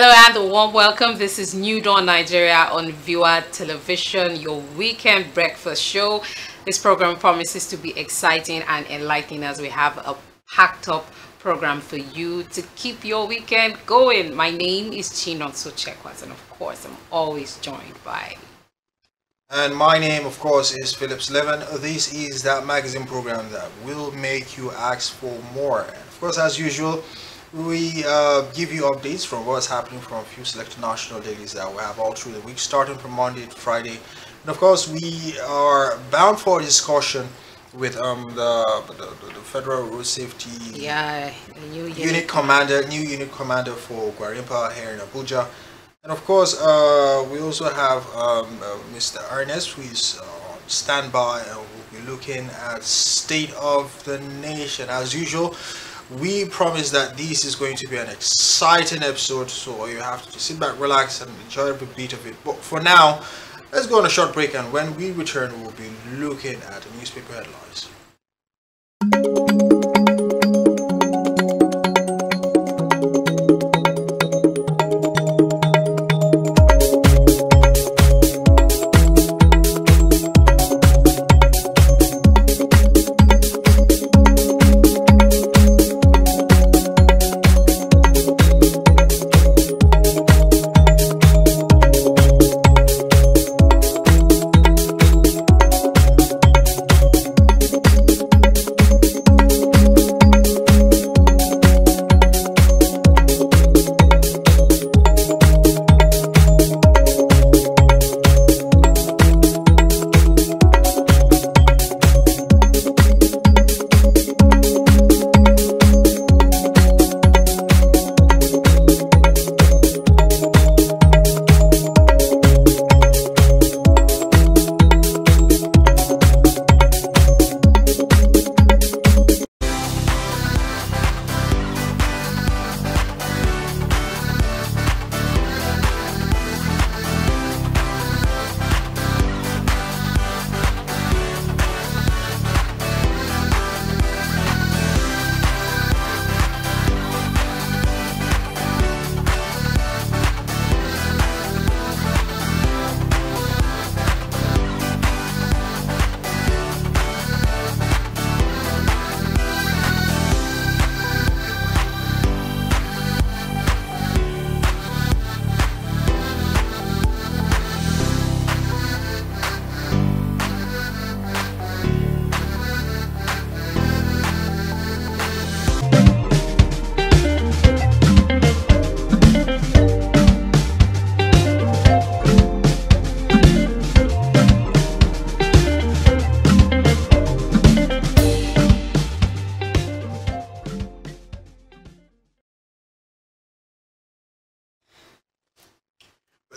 Hello and a warm welcome. This is New Dawn Nigeria on Viewer Television, your weekend breakfast show. This program promises to be exciting and enlightening as we have a packed up program for you to keep your weekend going. My name is Chinonso Chekwaz, and of course I'm always joined by... And my name, of course, is Phillips Levin. This is that magazine program that will make you ask for more. And of course, as usual, we give you updates from what's happening from a few selected national dailies that we have all through the week, starting from Monday to Friday. And of course, we are bound for a discussion with the Federal Road Safety the new unit commander for Gwarimpa here in Abuja. And of course, we also have Mr. Ernest, who is on standby, and we'll be looking at state of the nation. As usual, we promise that this is going to be an exciting episode, so you have to sit back, relax, and enjoy every bit of it. But for now, let's go on a short break, and when we return, we'll be looking at the newspaper headlines.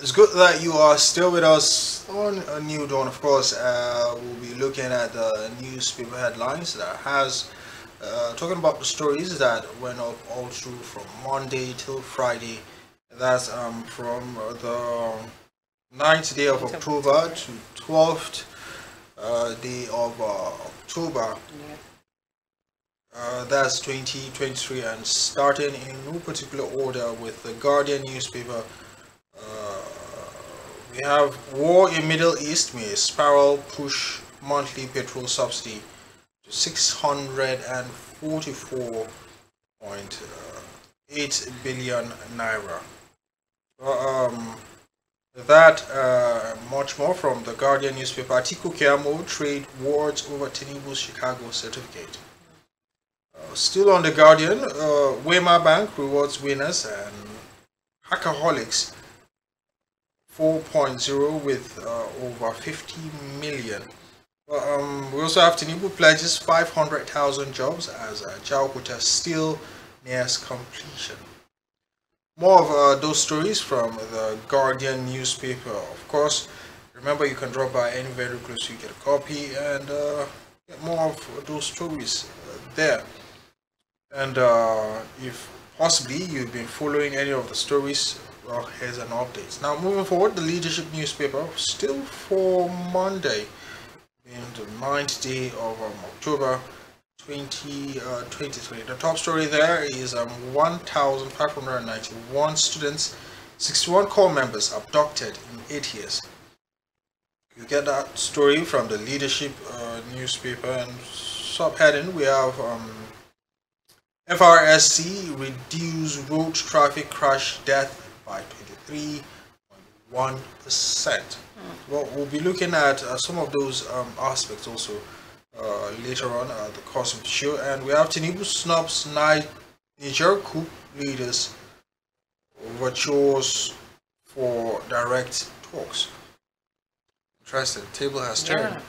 It's good that you are still with us on a New Dawn. Of course, we'll be looking at the newspaper headlines that has talking about the stories that went up all through from Monday till Friday. That's from the 9th day of October to 12th day of October. That's 2023, and starting in no particular order with the Guardian newspaper. We have war in Middle East may spiral push monthly petrol subsidy to 644.8 billion naira. Much more from the Guardian newspaper. Atiku Kiamo trade wars over Tinubu's Chicago certificate. Still on the Guardian, Wema Bank rewards winners and hackaholics 4.0 with over 50 million. We also have Tinubu pledges 500,000 jobs as Jaukuta still nears completion. More of those stories from the Guardian newspaper. Of course, remember you can drop by any very close so you get a copy and get more of those stories there. And if possibly you've been following any of the stories, well, here's an update. Now moving forward, the Leadership newspaper, still for Monday, being the 9th day of October 2023. The top story there is 1,591 students 61 core members abducted in 8 years. You get that story from the Leadership newspaper, and subheading we have FRSC reduce road traffic crash death by 23.1%. Well, we'll be looking at some of those aspects also later on the course of the show. And we have Tinubu snubs Niger coup leaders overtures for direct talks. Interesting. The table has turned.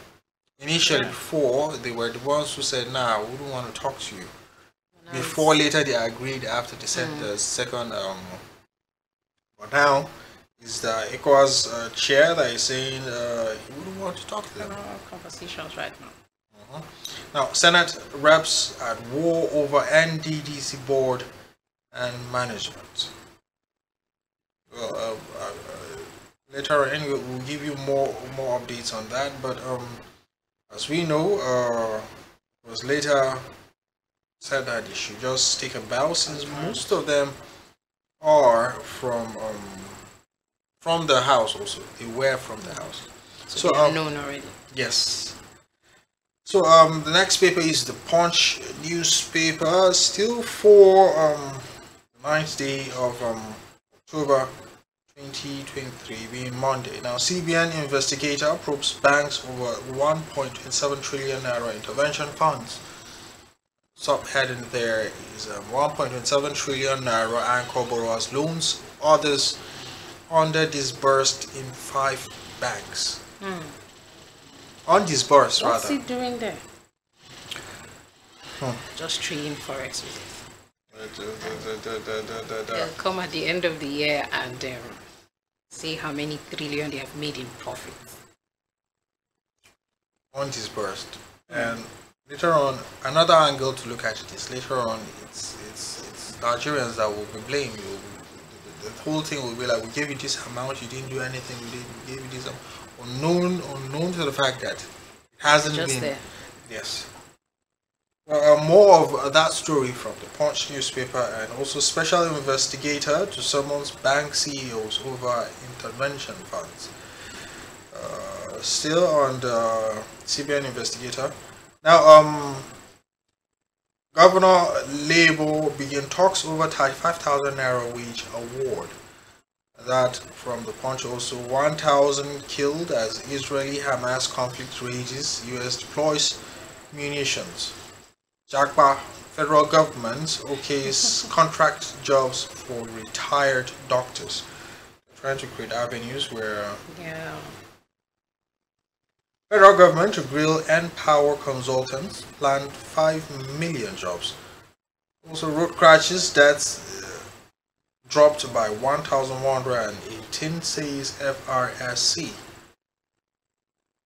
Initially, before, they were the ones who said, nah, we don't want to talk to you. Nice. Before, later, they agreed after they said the second. But now, is the ECOWAS chair that is saying he wouldn't want to talk to them. Conversations right now. Now, Senate reps at war over NDDC board and management. Well, later on, we'll give you more updates on that. But as we know, it was later said that they should just take a bow, since most of them are from the house. Also, they were from the house. So they are known already. Yes. So the next paper is the Punch newspaper, still for the 9th day of October 2023, being Monday. Now, CBN investigator probes banks over 1.27 trillion naira intervention funds. Subheading there is 1.27 trillion naira anchor borrowers loans, others under disbursed in 5 banks. Undisbursed, rather. What's he doing there? Just trading forex with it. They'll come at the end of the year and see how many trillion they have made in profit. Undisbursed. And later on, another angle to look at it is later on, it's Nigerians that will be blamed. The whole thing will be like, we gave you this amount, you didn't do anything, we gave you this unknown to the fact that it hasn't just been there. Yes. More of that story from the Punch newspaper, and also special investigator to summons bank CEOs over intervention funds. Still on the CBN investigator. Now, Governor Labour begin talks over 35,000 naira wage award. That from the Punch also. 1,000 killed as Israeli-Hamas conflict rages. US deploys munitions. Jagba federal government okays contract jobs for retired doctors. They're trying to create avenues where federal government to grill and power consultants, planned 5 million jobs. Also, road crashes, deaths dropped by 1,118, says FRSC.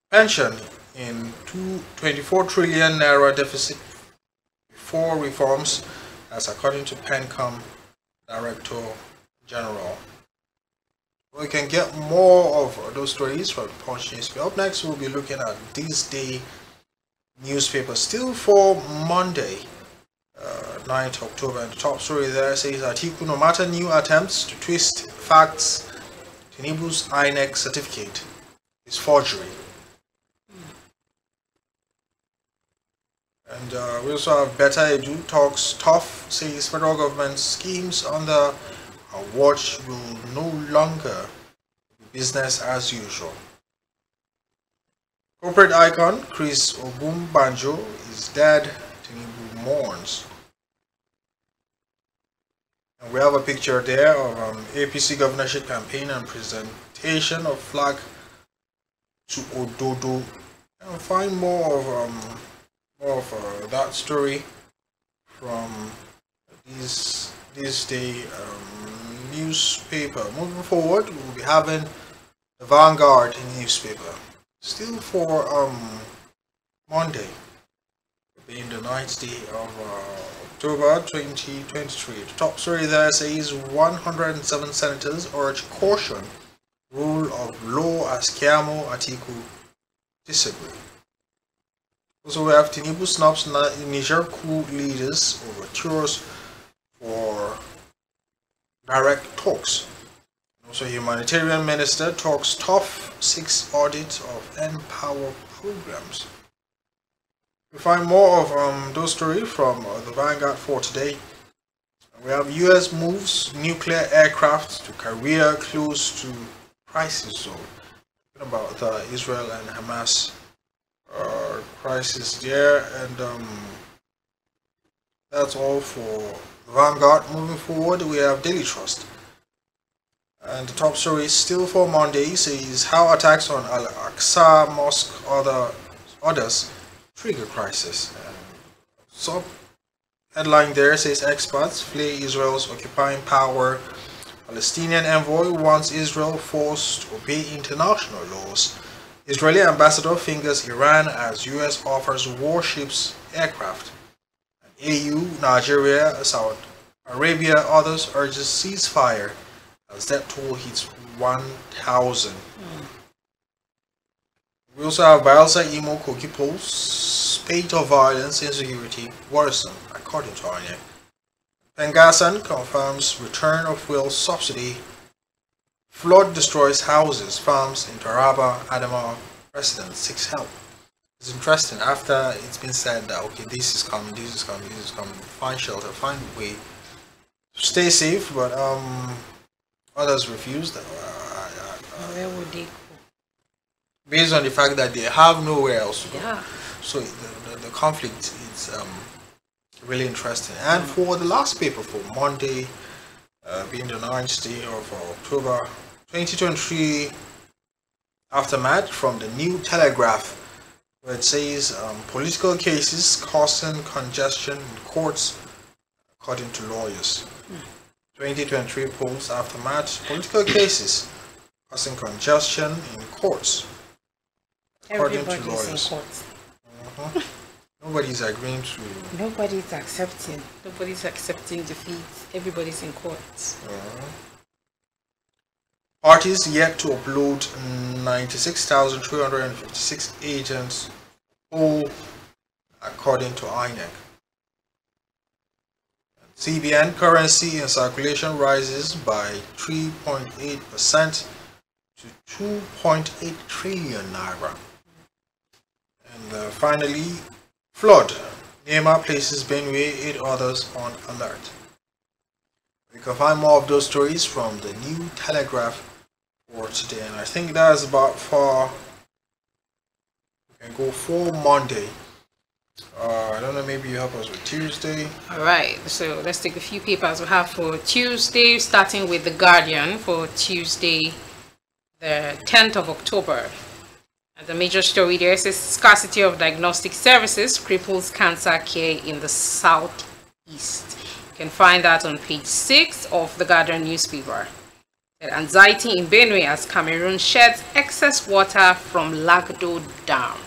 Pension in 24 trillion naira deficit before reforms, as according to PENCOM Director General. We can get more of those stories from the Punch newspaper. Up next, we'll be looking at This Day newspaper, still for Monday, 9th October. And the top story there says Atiku, no matter new attempts to twist facts, Tinubu's INEC certificate is forgery. And we also have Better Edu talks tough, says federal government schemes under a watch will no longer be business as usual. Corporate icon Chris Obumbanjo is dead, Tinubu mourns. And we have a picture there of APC governorship campaign and presentation of flag to Ododo. And find more of that story from this day newspaper. Moving forward, we'll be having the Vanguard newspaper, still for Monday, being the 9th day of October 2023. The top story there says 107 senators urge caution, rule of law as Kiamo Atiku disagree. Also, we have Tinubu snubs Niger coup leaders overtures for direct talks. Also, humanitarian minister talks tough 6 audit of Empower programs. We find more of those stories from the Vanguard for today. We have US moves nuclear aircraft to Korea close to crisis zone. About the Israel and Hamas crisis there, and that's all for Vanguard. Moving forward, we have Daily Trust. And the top story still for Monday says how attacks on Al-Aqsa Mosque others trigger crisis. So headline there says experts flee Israel's occupying power. Palestinian envoy wants Israel forced to obey international laws. Israeli ambassador fingers Iran as US offers warships aircraft. AU, Nigeria, Saudi Arabia, others urges ceasefire as death toll hits 1,000. We also have Bielsa Imo Kogi polls, spate of violence, insecurity, worrisome, according to INEC. Pengassan confirms return of fuel subsidy. Flood destroys houses, farms in Taraba, Adamawa. President seeks help. It's interesting, after it's been said that, okay, this is coming, find shelter, find a way to stay safe, but others refused. Where would they go? Based on the fact that they have nowhere else to go. Yeah. So the conflict is really interesting. And for the last paper for Monday, being the 9th day of October 2023, aftermath from the New Telegraph, where it says political cases causing congestion in courts, according to lawyers. 2023 polls aftermath, political cases causing congestion in courts, according to lawyers. In courts. Nobody's agreeing to. Nobody's accepting. Nobody's accepting defeat. Everybody's in courts. Parties yet to upload 96,356 agents poll, according to INEC. CBN currency in circulation rises by 3.8% to 2.8 trillion naira. And finally, flood. Neymar places Benue, 8 others on alert. We can find more of those stories from the New Telegraph for today, and I think that's about for. We can go for Monday. I don't know, maybe you help us with Tuesday. All right, so let's take a few papers we have for Tuesday, starting with The Guardian for Tuesday, the 10th of October. And the major story there says scarcity of diagnostic services cripples cancer care in the southeast. You can find that on page 6 of The Guardian newspaper. The anxiety in Benue as Cameroon sheds excess water from Lagdo Dam.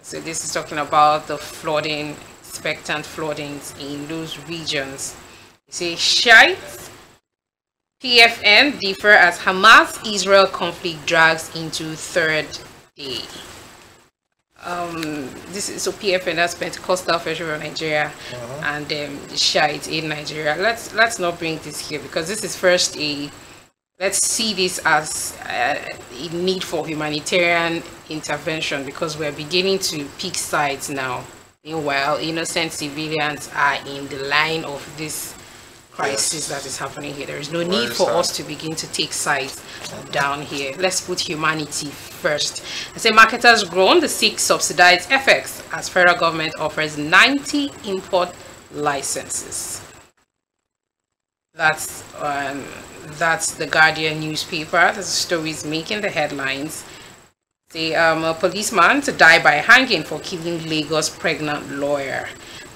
So this is talking about the flooding, expectant floodings in those regions. You see, Shiites, PFN differ as Hamas-Israel conflict drags into third day. This is so PFN, that's Pentecostal Federation of Nigeria, and the Shiites in Nigeria. Let's not bring this here because this is first a. Let's see this as a need for humanitarian intervention because we're beginning to pick sides now. Meanwhile, innocent civilians are in the line of this crisis that is happening here. There is no need for us to begin to take sides down here. Let's put humanity first. I say marketers groan the 6 subsidized FX as federal government offers 90 import licenses. That's the Guardian newspaper. The story is making the headlines. Say a policeman to die by hanging for killing Lagos pregnant lawyer.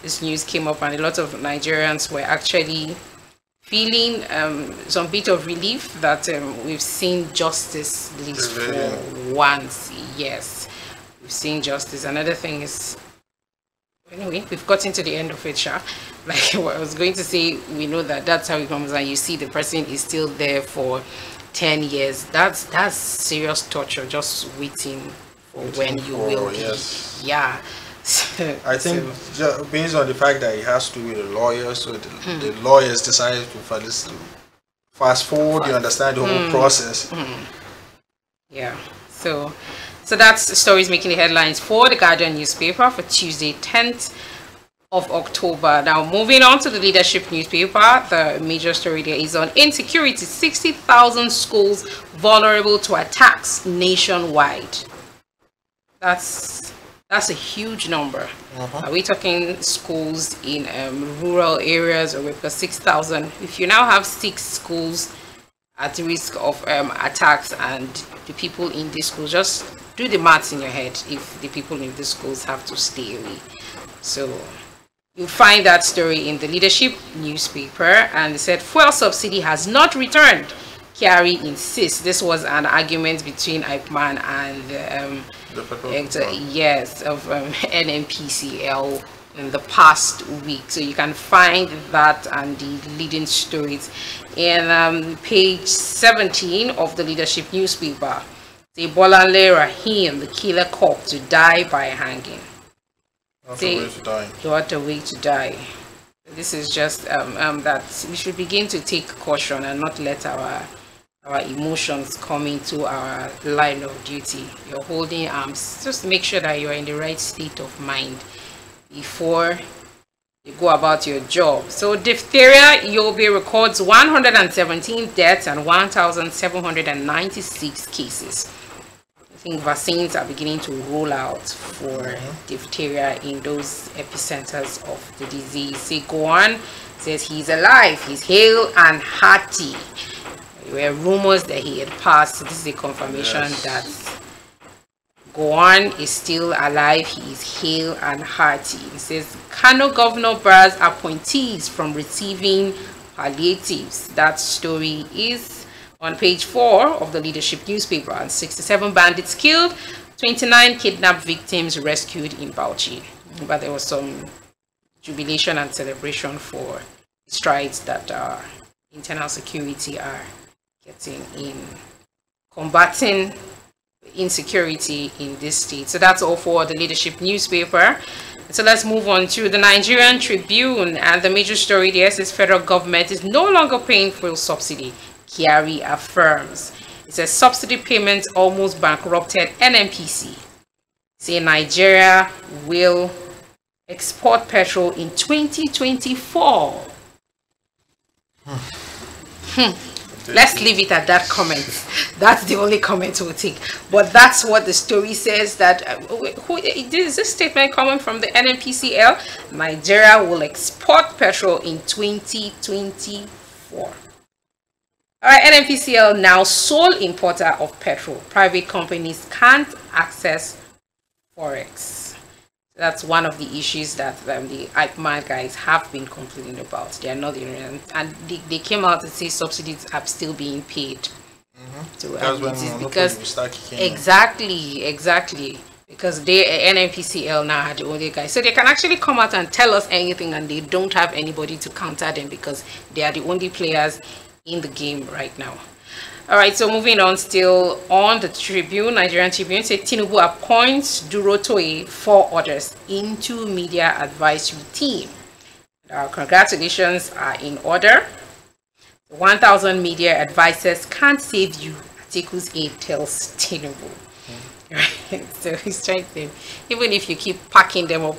This news came up and a lot of Nigerians were actually feeling some bit of relief that we've seen justice at least for once. Yes, we've seen justice. Another thing is, anyway, we've gotten to the end of it, Sha. Like what I was going to say, we know that that's how it comes, and you see the person is still there for 10 years. That's serious torture, just waiting for when you will be. Yes. Yeah. I think based on the fact that he has to be a lawyer, so the lawyers decided to fast forward, you understand the whole process. Yeah. So that's the stories making the headlines for the Guardian newspaper for Tuesday, 10th of October. Now, moving on to the Leadership newspaper, the major story there is on insecurity. 60,000 schools vulnerable to attacks nationwide. That's a huge number. Are we talking schools in rural areas, or because 6,000? If you now have 6 schools at risk of attacks, and the people in these schools, just do the maths in your head. If the people in these schools have to stay away, so you'll find that story in the Leadership newspaper. And it said fuel subsidy has not returned. Kyari insists. This was an argument between Ipman and NNPCL in the past week. So you can find that and the leading stories in page 17 of the Leadership newspaper. The Bolanle Rahim, the killer cop, to die by hanging. What a way to die. This is just that we should begin to take caution and not let our emotions come into our line of duty. You're holding arms. Just make sure that you're in the right state of mind before you go about your job. So diphtheria, Yobe records 117 deaths and 1,796 cases. I think vaccines are beginning to roll out for diphtheria in those epicenters of the disease. Say Goan says he's alive, he's hale and hearty. There were rumors that he had passed. This is a confirmation that Goan is still alive, he is hale and hearty. He says Kano governor bars appointees from receiving palliatives. That story is on page 4 of the Leadership newspaper. And 67 bandits killed, 29 kidnapped victims rescued in Bauchi. But there was some jubilation and celebration for strides that internal security are getting in combating insecurity in this state. So that's all for the Leadership newspaper. So let's move on to the Nigerian Tribune, and the major story there says federal government is no longer paying fuel subsidy. Kyari affirms. It says subsidy payments almost bankrupted NNPC. Say Nigeria will export petrol in 2024. Let's leave it at that comment. That's the only comment we'll take. But that's what the story says. That is this statement coming from the NNPCL? Nigeria will export petrol in 2024. All right, NNPCL now sole importer of petrol. Private companies can't access forex. That's one of the issues that the Ipman guys have been complaining about. They are not in, and they came out and say subsidies are still being paid. So because exactly because they NNPCL now are the only guys, so they can actually come out and tell us anything, and they don't have anybody to counter them because they are the only players in the game right now. All right, so moving on, still on the Tribune, Nigerian Tribune said Tinubu appoints Durotoye 4 others into media advisory team. Congratulations are in order. 1,000 media advisors can't save you, Atiku's aide tells Tinubu. Right? So he's trying to, even if you keep packing them up,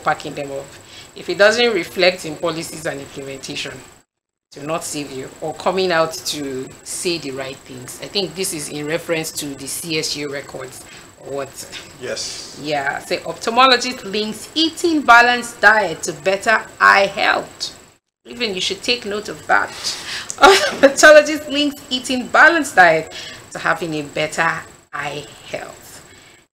if it doesn't reflect in policies and implementation, to not save you, or coming out to say the right things. I think this is in reference to the CSU records or what? Yes. Yeah. Say ophthalmologist links eating balanced diet to better eye health. Even you should take note of that. Ophthalmologist links eating balanced diet to having a better eye health.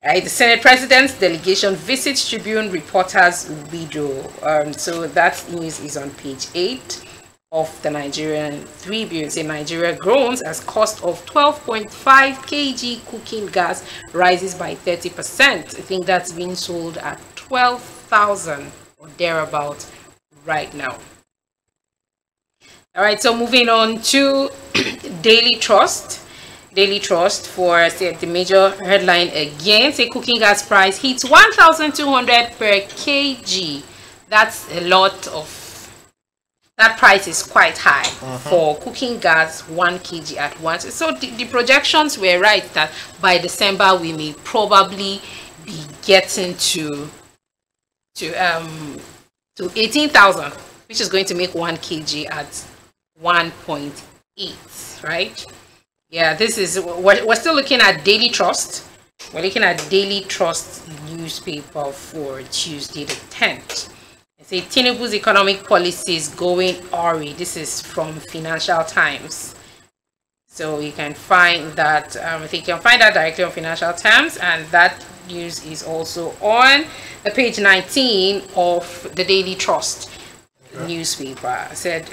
Right, the Senate President's delegation visits Tribune reporters widow. So that news is on page 8 of the Nigerian Tribune. Say Nigeria groans as cost of 12.5 kg cooking gas rises by 30%. I think that's being sold at 12,000 or thereabout right now. All right, so moving on to Daily Trust. Daily Trust for the major headline again. Say cooking gas price hits 1,200 per kg. That's a lot of that price is quite high for cooking gas 1 kg at once. So the projections were right that by December we may probably be getting to 18,000, which is going to make 1 kg at 1.8, right? Yeah, this is we're still looking at Daily Trust. We're looking at Daily Trust newspaper for Tuesday the 10th. It says Tinubu's economic policies going awry. This is from Financial Times. So you can find that, I think you can find that directly on Financial Times, and that news is also on the page 19 of the Daily Trust newspaper. Said,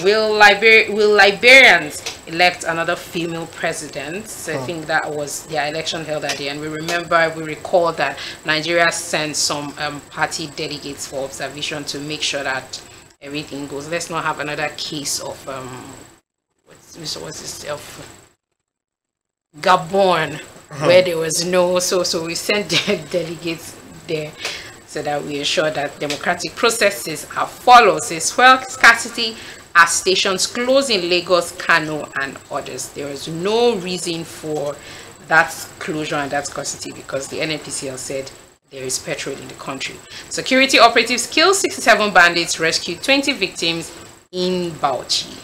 will Liberians elect another female president? So I think that was their election held that day, and we recall that Nigeria sent some party delegates for observation to make sure that everything goes. Let's not have another case of what's this of Gabon, where there was no, so we sent delegates there so that we ensure that democratic processes are followed. Says fuel scarcity as stations close in Lagos, Kano, and others. There is no reason for that closure and that scarcity because the NNPCL said there is petrol in the country. Security operatives kill 67 bandits, rescue 20 victims in Bauchi.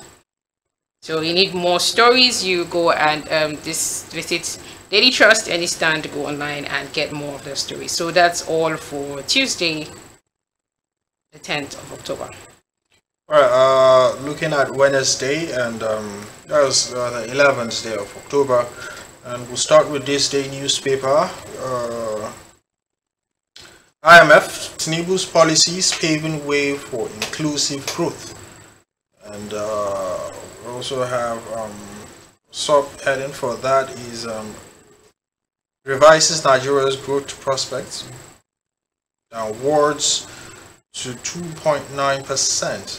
So you need more stories, you go and visit Daily Trust any stand, go online and get more of the stories. So that's all for Tuesday, the 10th of October. All right, looking at Wednesday, and that was the 11th day of October, and we'll start with this day newspaper. IMF, Tinubu's policies paving way for inclusive growth. And we also have sub-heading for that is revises Nigeria's growth prospects downwards to 2.9%.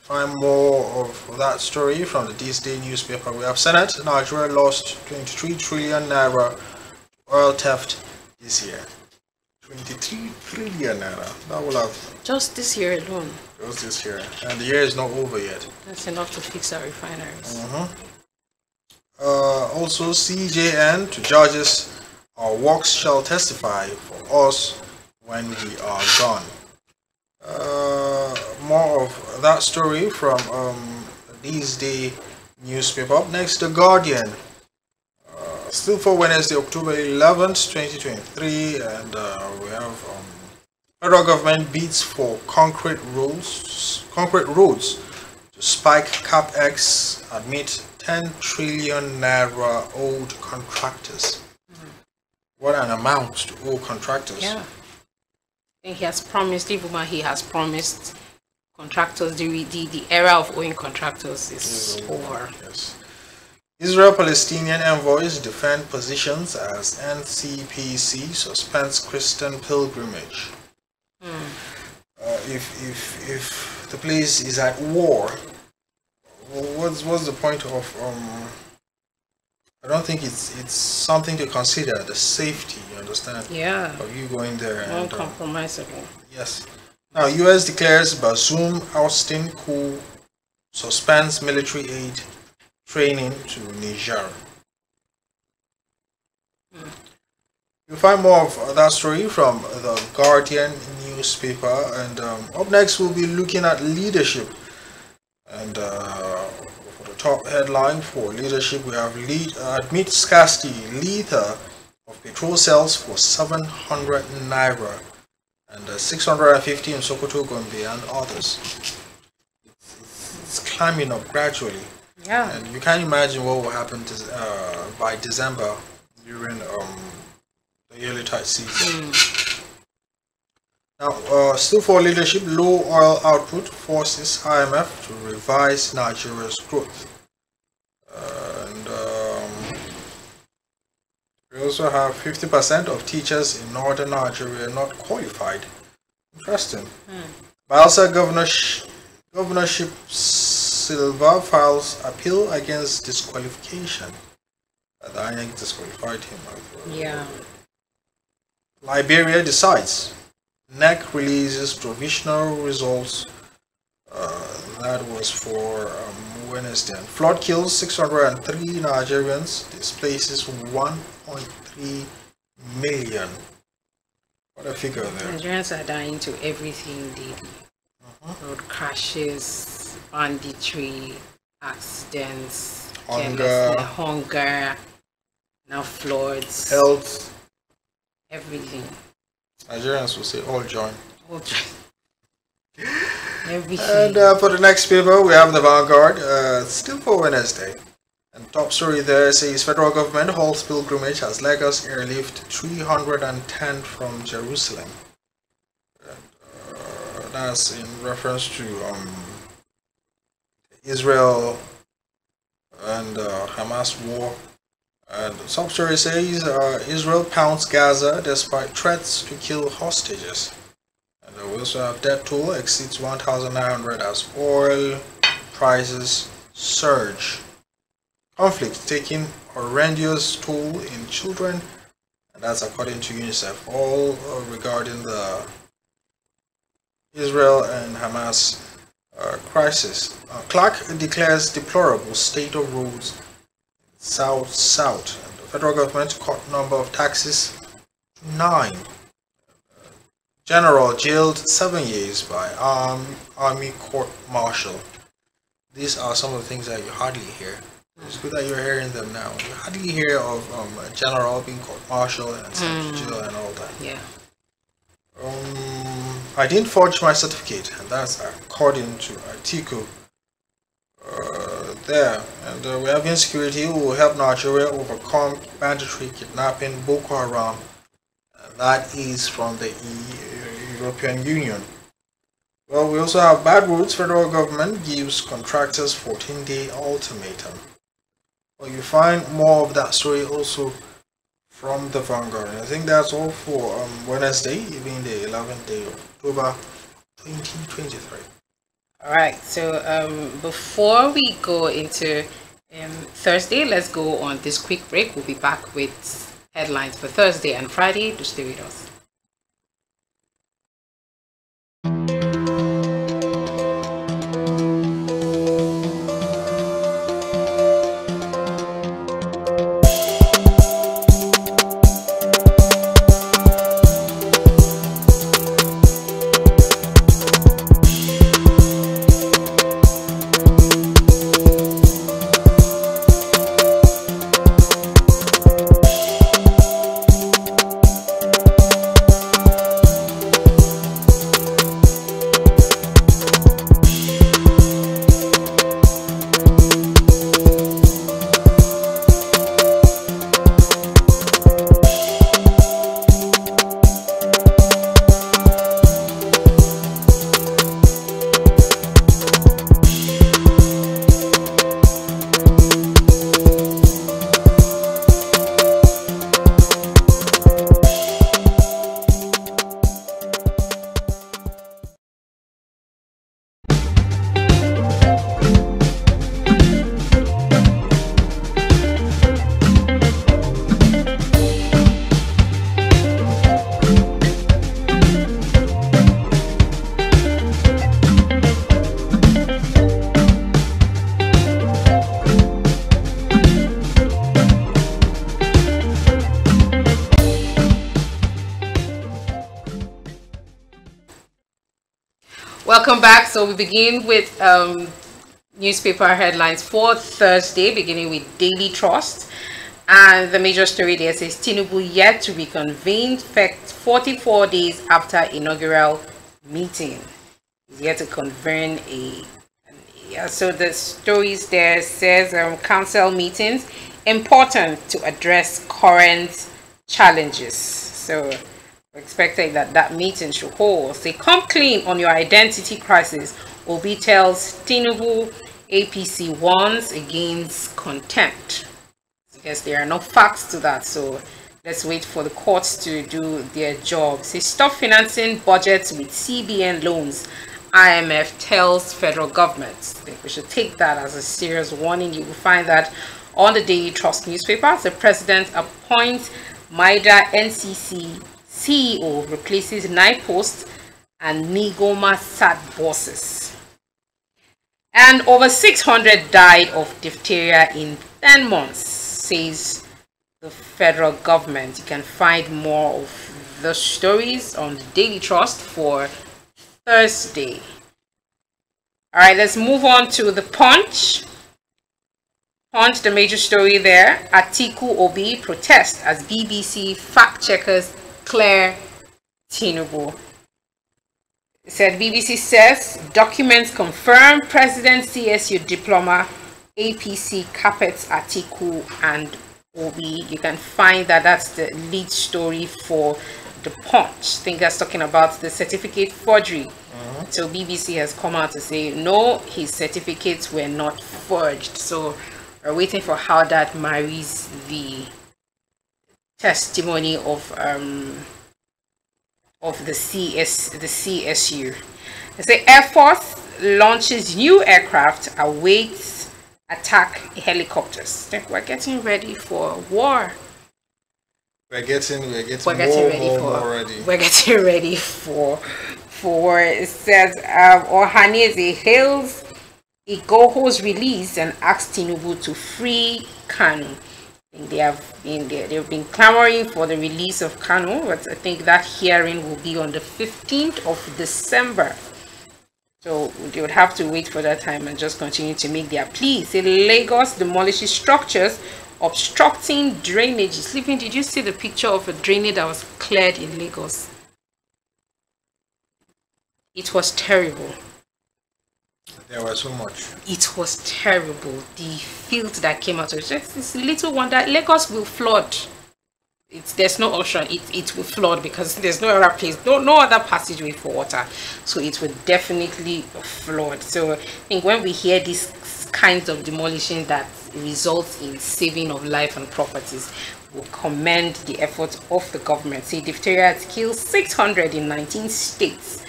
Find more of that story from the This Day newspaper. We have Senate. Nigeria lost 23 trillion naira oil theft this year. 23 trillion naira. That will have just this year alone. Just this year, and the year is not over yet. That's enough to fix our refineries. Also, CJN to judges, our works shall testify for us when we are gone. More of that story from This Day newspaper. Up next, The Guardian. Still for Wednesday, October 11th, 2023, and we have federal government bids for concrete roads to spike CapEx amid 10 trillion naira owed contractors. What an amount to owe contractors. Yeah. I think he has promised, even he has promised contractors, the era of owing contractors is over. Yes. Israel-Palestinian envoys defend positions as NCPC suspends Christian pilgrimage. If the place is at war, what's the point of I don't think it's something to consider, the safety, you understand? Yeah. Of you going there and uncompromisable. yes. Now US declares Bazoum ousting coup, suspends military aid training to Niger. You'll find more of that story from the Guardian newspaper, and up next we'll be looking at leadership. And for the top headline for leadership, we have admit scarcity, liter of petrol sells for 700 naira, and 650 in Sokoto, Gombe, and others. It's climbing up gradually. Yeah. And you can't imagine what will happen by December during the yearly tide season. Now, still for leadership, low oil output forces IMF to revise Nigeria's growth. And we also have 50% of teachers in northern Nigeria not qualified. Interesting. Bayelsa governorship Silva files appeal against disqualification. The INEC disqualified him. Yeah. Liberia decides. NEC releases provisional results That was for Wednesday. Flood kills 603 Nigerians, displaces 1.3 million. What a figure there. Nigerians are dying to everything daily. Road crashes, banditry, accidents, hunger, now floods, health, everything. Nigerians will say all join. All join. Everything. And for the next paper, we have the Vanguard, still for Wednesday. And top story there says federal government halts pilgrimage as Lagos airlift 310 from Jerusalem. And, that's in reference to Israel and Hamas war. And the top story says Israel pounds Gaza despite threats to kill hostages. And we also have death toll exceeds 1,900 as oil prices surge. Conflict taking horrendous toll in children, and that's according to UNICEF. All regarding the Israel and Hamas crisis. Clark declares deplorable state of roads South. And the federal government cut number of taxes to 9. General jailed 7 years by army court martial. These are some of the things that you hardly hear. It's good that you're hearing them now. You hardly hear of a general being court martial and sent to jail and all that. Yeah. I didn't forge my certificate, and that's according to Atiku. There, and we have insecurity who will help Nigeria overcome banditry, kidnapping, Boko Haram. That is from the European Union. Well, we also have bad roads. Federal government gives contractors 14-day ultimatum. Well, you find more of that story also from the Vanguard. I think that's all for Wednesday, even the 11th day of October 2023. All right. So before we go into Thursday, let's go on this quick break. We'll be back with headlines for Thursday and Friday. Do stay with us. Welcome back. So we begin with newspaper headlines for Thursday, beginning with Daily Trust. And the major story there says Tinubu yet to reconvene 44 days after inaugural meeting. He's yet to convene so the stories there says council meetings important to address current challenges. So we're expecting that meeting should hold. Say, come clean on your identity crisis. Obi tells Tinubu APC warns against contempt. I guess there are no facts to that, so let's wait for the courts to do their job. Say, stop financing budgets with CBN loans. IMF tells federal government. I think we should take that as a serious warning. You will find that on the Daily Trust newspaper. The president appoints Maida NCC CEO, replaces 9 posts and Nigoma SAT bosses. And over 600 died of diphtheria in 10 months, says the federal government. You can find more of the stories on the Daily Trust for Thursday. All right, let's move on to the Punch. Punch, the major story there. Atiku Obi protest as BBC fact checkers clear Tinubu. It said BBC says documents confirm President CSU diploma APC carpets Atiku and Obi. You can find that that's the lead story for the Punch. I think that's talking about the certificate forgery. So BBC has come out to say no, his certificates were not forged. So we're waiting for how that marries the testimony of the CSU. They say Air Force launches new aircraft, awaits attack helicopters. We're getting ready for war. We're getting ready for war. It says Ohaneze hails Igboho's release and asks Tinubu to free Kanu. They've been clamoring for the release of Kanu, but I think that hearing will be on the 15th of December. So they would have to wait for that time and just continue to make their pleas. Say Lagos demolishes structures obstructing drainage. Sleeping, did you see the picture of a drainage that was cleared in Lagos? It was terrible. There was so much. It was terrible. The filth that came out of it. It's a little wonder. Lagos will flood. There's no ocean. It will flood because there's no other place, no other passageway for water. So it will definitely flood. So I think when we hear these kinds of demolition that results in saving of life and properties, we'll commend the efforts of the government. Say diphtheria has killed 600 in 19 states.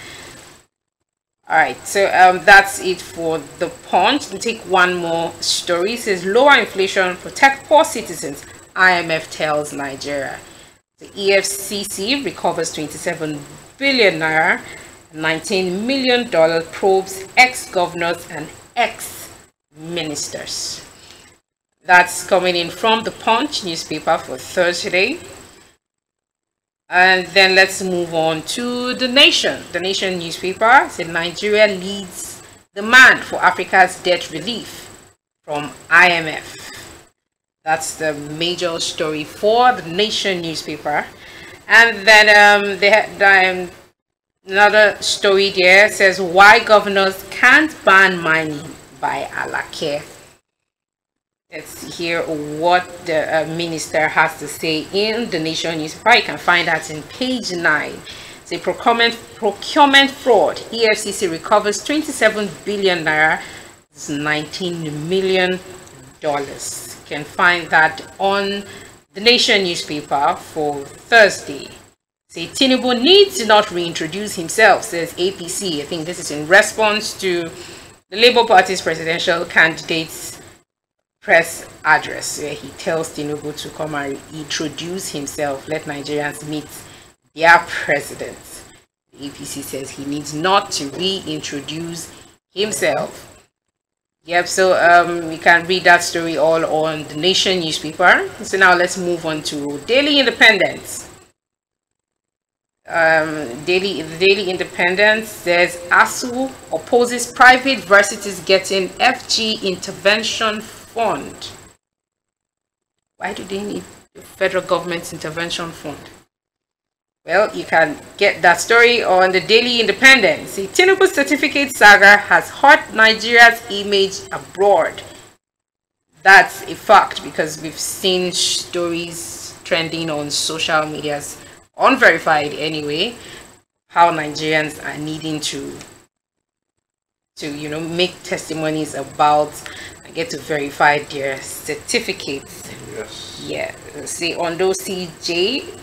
All right, so that's it for the Punch. We'll take one more story. It says lower inflation, protect poor citizens. IMF tells Nigeria. The EFCC recovers 27 billion naira, $19 million, probes ex-governors and ex-ministers. That's coming in from the Punch newspaper for Thursday. And then let's move on to The Nation. The Nation newspaper said Nigeria leads demand for Africa's debt relief from IMF. That's the major story for The Nation newspaper. And then they had another story there says why governors can't ban mining by Alake. Let's hear what the minister has to say in The Nation newspaper. You can find that in page 9. It's a procurement fraud. EFCC recovers 27 billion naira, $19 million. You can find that on The Nation newspaper for Thursday. Say Tinubu needs to not reintroduce himself, says APC. I think this is in response to the Labour Party's presidential candidate's press address where he tells Tinubu to come and introduce himself, let Nigerians meet their president. The APC says he needs not to reintroduce himself. Yep, so you can read that story all on The Nation newspaper. So now let's move on to Daily Independence. Daily Independence says ASU opposes private universities getting FG intervention fund. Why do they need the federal government's intervention fund? Well, you can get that story on the Daily Independent. See, Tinubu's certificate saga has hurt Nigeria's image abroad. That's a fact because we've seen stories trending on social medias, unverified anyway, how Nigerians are needing to make testimonies about and get to verify their certificates. Yes. Yeah. See, Ondo CJ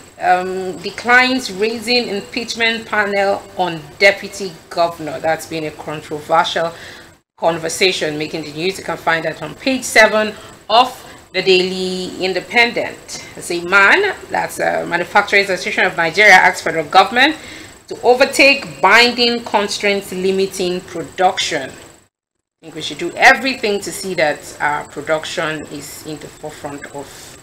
declines raising impeachment panel on deputy governor. That's been a controversial conversation making the news. You can find that on page 7 of the Daily Independent. As a man, that's Manufacturers Association of Nigeria, asks federal government to overtake binding constraints limiting production. think we should do everything to see that our production is in the forefront of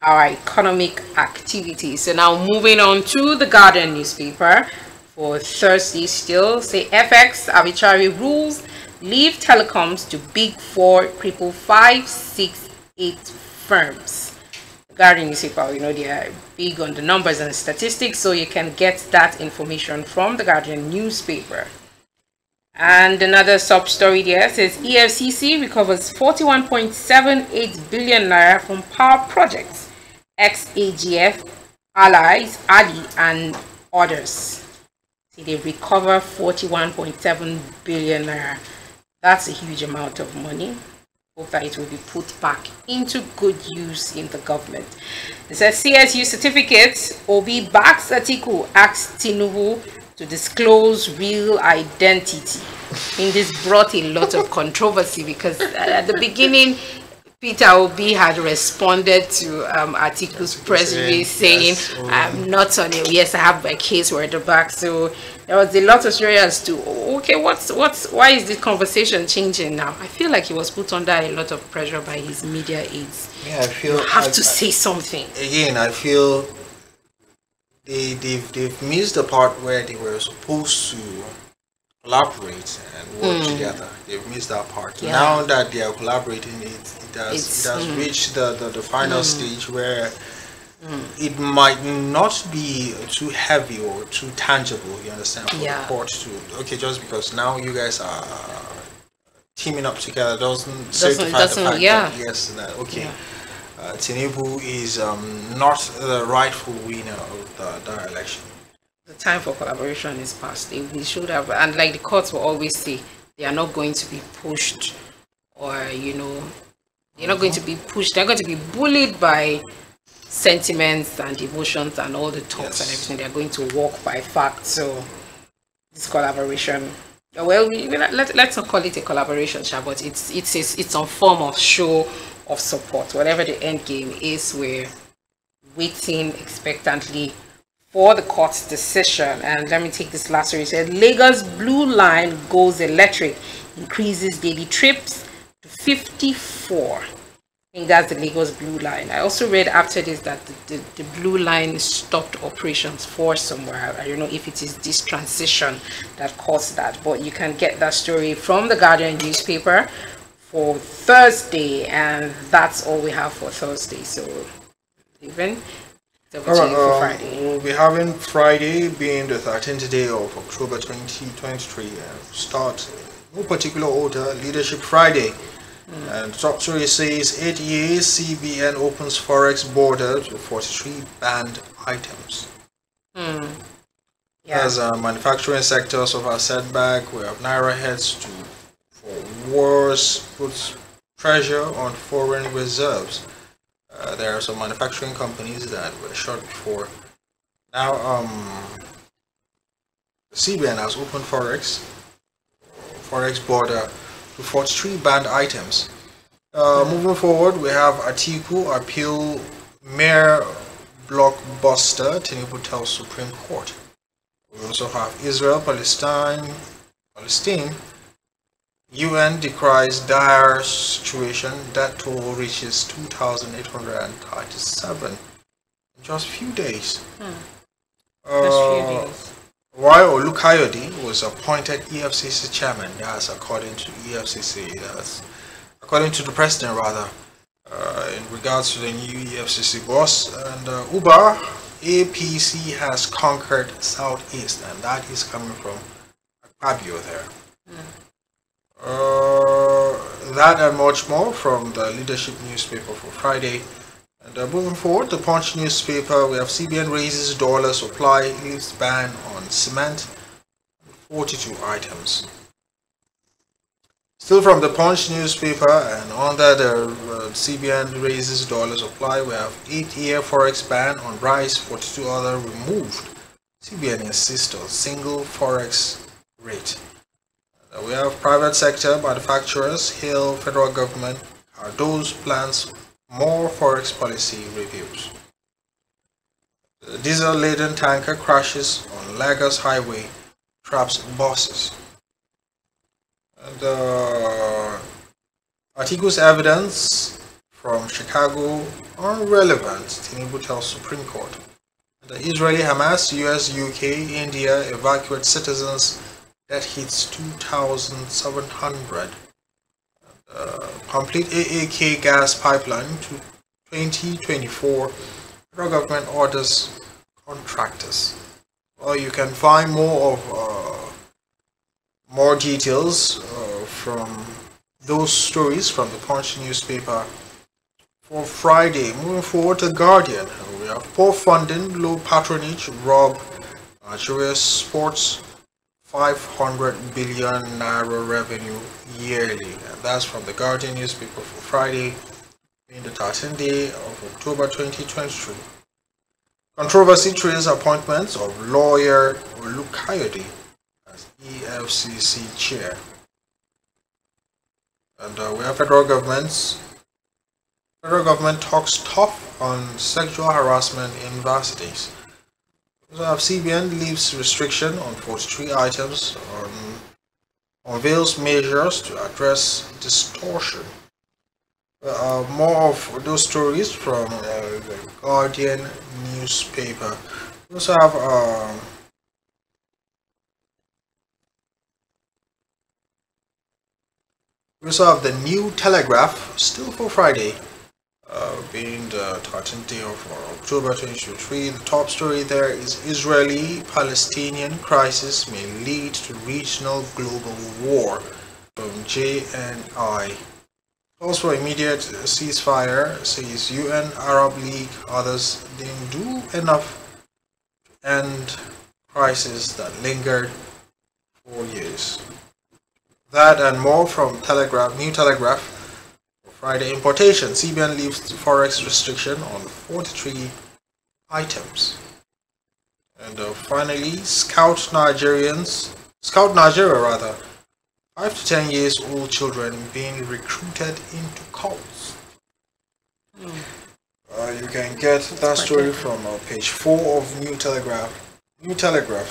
our economic activities. So now moving on to the Guardian newspaper for Thursday still. Say FX arbitrary rules leave telecoms to big four cripple 5, 6, 8 firms. The Guardian newspaper, they are big on the numbers and statistics, so you can get that information from the Guardian newspaper. And another sub story there says EFCC recovers 41.78 billion naira from power projects, ex-AGF, allies, Ali, and others. See, they recover 41.7 billion naira. That's a huge amount of money. Hope that it will be put back into good use in the government. It says CSU certificates, Obi backs Atiku, asks Tinubu to disclose real identity. I think this brought a lot of controversy because at the beginning, Peter Obi had responded to Atiku's press release saying, I'm not on it. Yes, I have my case where the back. So there was a lot of story as to, okay, why is this conversation changing now? I feel like he was put under a lot of pressure by his media aides. Yeah, I feel you have to say something. Again, I feel they've missed the part where they were supposed to collaborate and work together. They've missed that part. Yeah. Now that they are collaborating, it has reached the final stage where it might not be too heavy or too tangible, you understand, for the court to, okay, just because now you guys are teaming up together doesn't certify the fact that, yes, that, okay, Tinubu is not the rightful winner of the election. The time for collaboration is past. They should have, and like the courts will always say, they are not going to be pushed, or they're not going to be pushed. They're going to be bullied by sentiments and emotions and all the talks and everything. They're going to walk by facts. So this collaboration, well, let's not call it a collaboration, but it's some form of show of support. Whatever the end game is, we're waiting expectantly for the court's decision. And let me take this last story. It said Lagos Blue Line goes electric, increases daily trips to 54. I think that's the Lagos Blue Line. I also read after this that the Blue Line stopped operations for somewhere. I don't know if it is this transition that caused that, but you can get that story from the Guardian newspaper for Thursday, and that's all we have for Thursday. So even for Friday. We'll be having Friday being the 13th day of October 2023. Start no particular order, Leadership Friday. And the top story says 8 years CBN opens Forex border to 43 banned items. As manufacturing sectors of our setback, we have Naira heads for wars, puts pressure on foreign reserves. There are some manufacturing companies that were short before. Now, CBN has opened Forex border to 43 banned items. Moving forward, we have Atiku appeal mere blockbuster, Tinubu tells Supreme Court. We also have Israel, Palestine. UN decries dire situation, death toll reaches 2,837 in just a few days. While Olukayode was appointed EFCC chairman, that's according to according to the president rather, in regards to the new EFCC boss, and Uber APC has conquered Southeast, and that is coming from Akpabio there. That and much more from the Leadership newspaper for Friday. And moving forward, the Punch newspaper, we have CBN raises dollar supply, lifts ban on cement, 42 items. Still from the Punch newspaper, and under the CBN raises dollar supply, we have 8-year Forex ban on rice, 42 other removed. CBN insists on single Forex rate. We have private sector manufacturers hail federal government. Are those plans more Forex policy reviews? The diesel-laden tanker crashes on Lagos highway, traps buses. And articles evidence from Chicago irrelevant, Tinubu tells Supreme Court. The Israeli Hamas, US, UK, India evacuate citizens that hits 2,700. Complete AAK gas pipeline to 2024. Federal government orders contractors. Well, you can find more details from those stories from the Punch newspaper for Friday. Moving forward to Guardian, we have poor funding, low patronage, rob Nigeria's sports 500 billion naira revenue yearly. And that's from the Guardian newspaper for Friday, being the 13th day of October 2023. Controversy trails appointments of lawyer Olukayode as EFCC chair. And we have federal government talks tough on sexual harassment in universities. We have CBN leaves restriction on 43 items, unveils measures to address distortion. More of those stories from the Guardian newspaper. We also have the New Telegraph, still for Friday, being the 13th day of October 2023. The top story there is Israeli-Palestinian crisis may lead to regional global war, from JNI. Calls for immediate ceasefire, says UN, Arab League, others didn't do enough to end crisis that lingered 4 years. That and more from New Telegraph for Friday. Importation, CBN leaves forex restriction on 43 items. And finally, Scout Nigeria, 5 to 10 years old children being recruited into cults. You can get that story from page 4 of New Telegraph. New Telegraph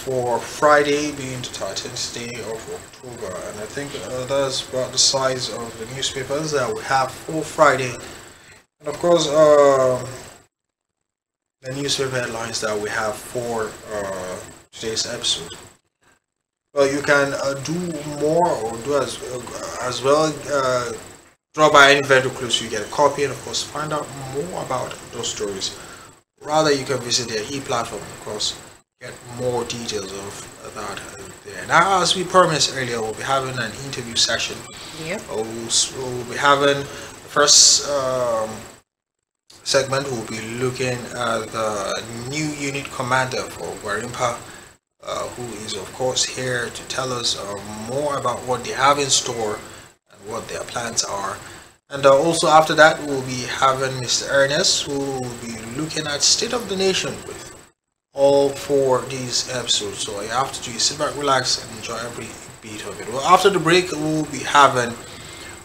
for Friday, being the 13th day of October. And I think that's about the size of the newspapers that we have for Friday. And of course, the newspaper headlines that we have for today's episode. Well, you can do more or do as well. Drop by any vendor close you get a copy, and of course find out more about those stories. Rather, you can visit their e-platform, of course, get more details of that there. Now, as we promised earlier, we'll be having an interview session. Yep. We'll be having the first segment. We'll be looking at the new unit commander for Gwarimpa, who is of course here to tell us more about what they have in store and what their plans are. And also after that, we'll be having Mr. Ernest, who will be looking at State of the Nation with all 4 these episodes. So all you have to do is sit back, relax, and enjoy every beat of it. Well, after the break, we'll be having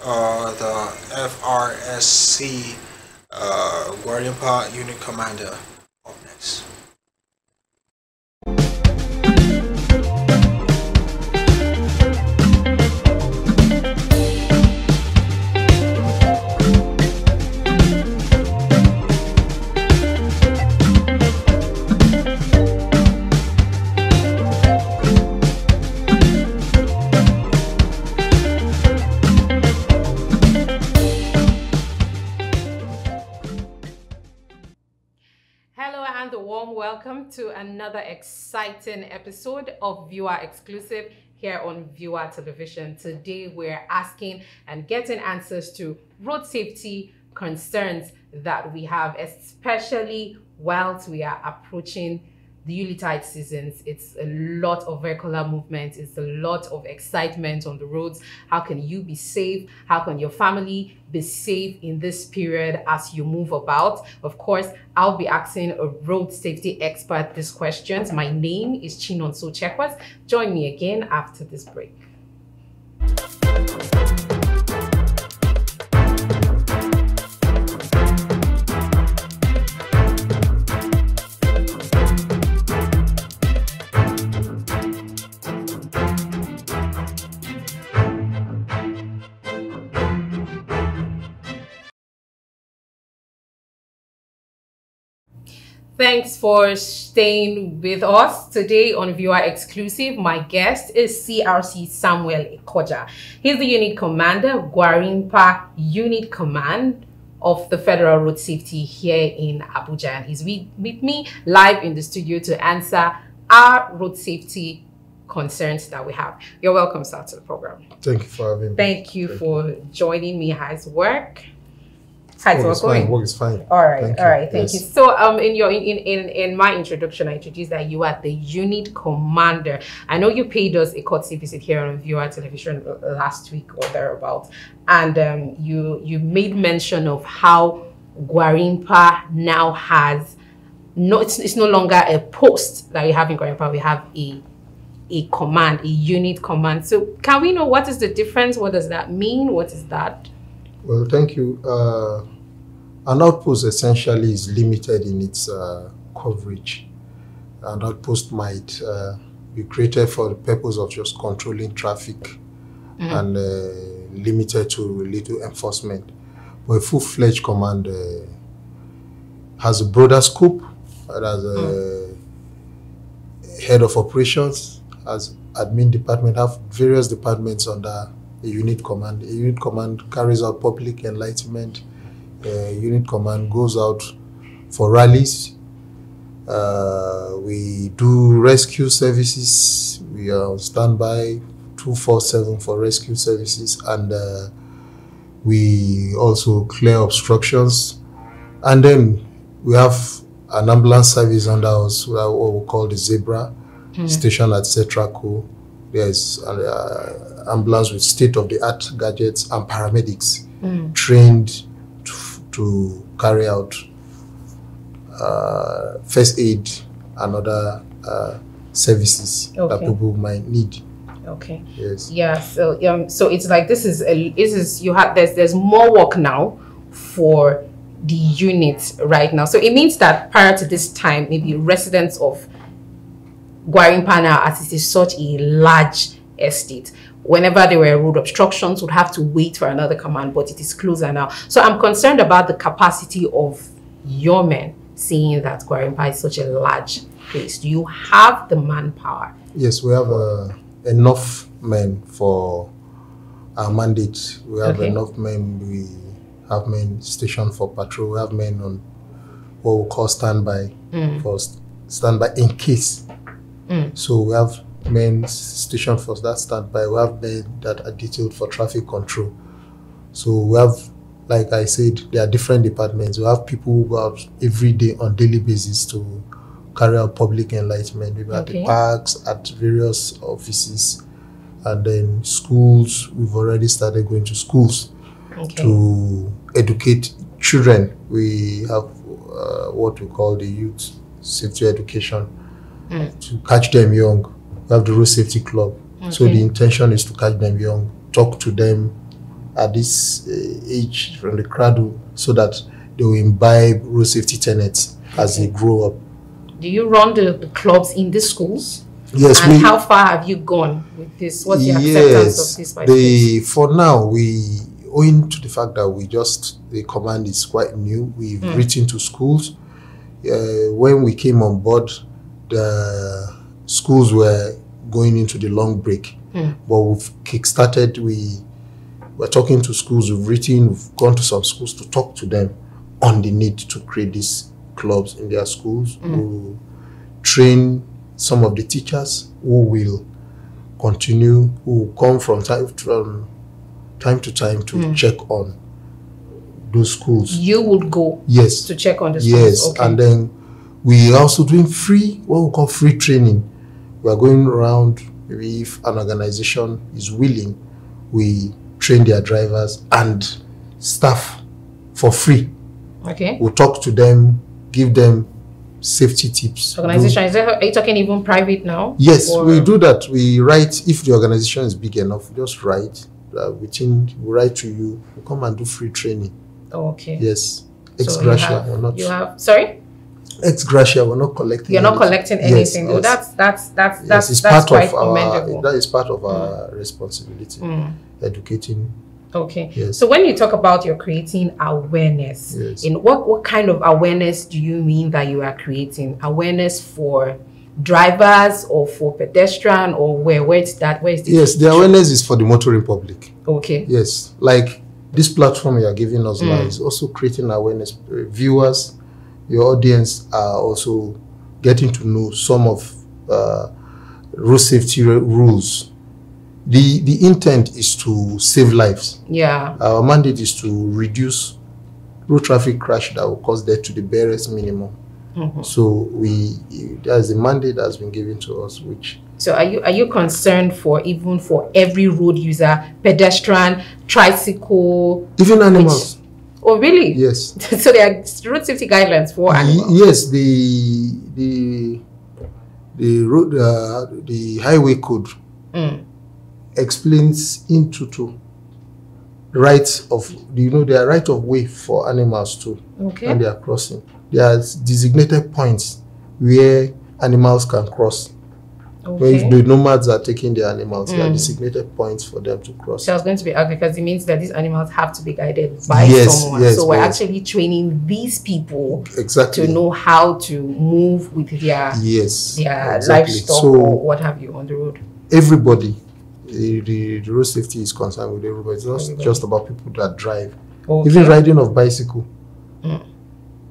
the FRSC Gwarimpa Unit Commander up next. Welcome to another exciting episode of Viewer Exclusive here on Viewer Television. Today we're asking and getting answers to road safety concerns that we have, especially whilst we are approaching the Yuletide seasons. It's a lot of vehicular movement. It's a lot of excitement on the roads. How can you be safe? How can your family be safe in this period as you move about? Of course, I'll be asking a road safety expert these questions. My name is Chinonso Chekwas. Join me again after this break. Thanks for staying with us today on Viewer Exclusive. My guest is CRC Samuel Ikoja. He's the Unit Commander, Gwarinpa Unit Command of the Federal Road Safety here in Abuja. And he's with me live in the studio to answer our road safety concerns that we have. You're welcome, sir, to the program. Thank you for having me. Thank you for joining me. How's work? How's work going? Work is fine. All right, thank you. Yes. So in my introduction, I introduced that you are the unit commander. I know you paid us a courtesy visit here on Viewer Television last week or thereabouts, and you made mention of how Gwarinpa now has it's no longer a post that we have in Gwarinpa. We have a command, a unit command. So can we know what is the difference? What does that mean? What is that? Well, thank you. An outpost essentially is limited in its coverage. An outpost might be created for the purpose of just controlling traffic and limited to little enforcement. But a full-fledged command has a broader scope. It has a head of operations, has admin department, have various departments under a unit command. A unit command carries out public enlightenment. A unit command goes out for rallies. We do rescue services. We are on standby 24/7 for rescue services, and we also clear obstructions. And then we have an ambulance service under us, what we call the Zebra, stationed at Cetraco. There's an ambulance with state-of-the-art gadgets and paramedics trained to carry out first aid and other services that people might need. Okay. Yes. Yeah. So it's like there's more work now for the unit right now. So it means that prior to this time, maybe residents of Gwarinpa now, as it is such a large estate, whenever there were road obstructions, would have to wait for another command, but it is closer now. So I'm concerned about the capacity of your men, seeing that Gwarinpa is such a large place. Do you have the manpower? Yes, we have enough men for our mandate. We have enough men. We have men stationed for patrol. We have men on what we call standby, for standby in case. So we have men stationed for that standby. We have men that are detailed for traffic control. So we have, like I said, there are different departments. We have people who go out every day on daily basis to carry out public enlightenment. Maybe at the parks, at various offices, and then schools. We've already started going to schools to educate children. We have what we call the youth safety education to catch them young. We have the road safety club. So the intention is to catch them young, talk to them at this age from the cradle, so that they will imbibe road safety tenets as they grow up. Do you run the clubs in the schools? Yes. And how far have you gone with this? What's the acceptance of this by the for now, owing to the fact that the command is quite new, we've written to schools. When we came on board, the schools were going into the long break, but we've kickstarted. We're talking to schools. We've gone to some schools to talk to them on the need to create these clubs in their schools. We'll train some of the teachers who will continue, who will come from time to time to check on those schools. You would go to check on the schools? Yes, and then we are also doing what we call free training. We are going around. Maybe if an organization is willing, we train their drivers and staff for free. We'll talk to them, give them safety tips. Organization, are you talking even private now? Yes, we do that. We write, if the organization is big enough, just write. We write to you, we come and do free training. Yes. Ex gratia. Ex gratia, we're not collecting. You're not collecting anything. Yes, that's part quite of our, commendable. that is part of our responsibility, educating Okay. Yes. So when you talk about you're creating awareness, Yes. in what kind of awareness do you mean that you are creating? Awareness for drivers or for pedestrian, or where is that? Where is this? Yes, the awareness is for the motoring public. Okay. Yes, like this platform you are giving us now is also creating awareness. Viewers, your audience are also getting to know some of road safety rules. The intent is to save lives. Yeah. Our mandate is to reduce road traffic crash that will cause death to the barest minimum. So that's the mandate that's been given to us. Which, so are you concerned for even for every road user, pedestrian, tricycle, even animals? Oh really? Yes. So there are road safety guidelines for animals. Yes, the road the highway code explains into rights of there are right of way for animals too. Okay. And they are crossing. There are designated points where animals can cross. Okay. When the nomads are taking their animals, there are designated points for them to cross. So I was going to be asking, because it means that these animals have to be guided by someone. Yes, so we're actually training these people exactly to know how to move with their livestock or what have you on the road. Everybody, the road safety is concerned with everybody. It's not just about people that drive. Okay. Even riding of bicycle.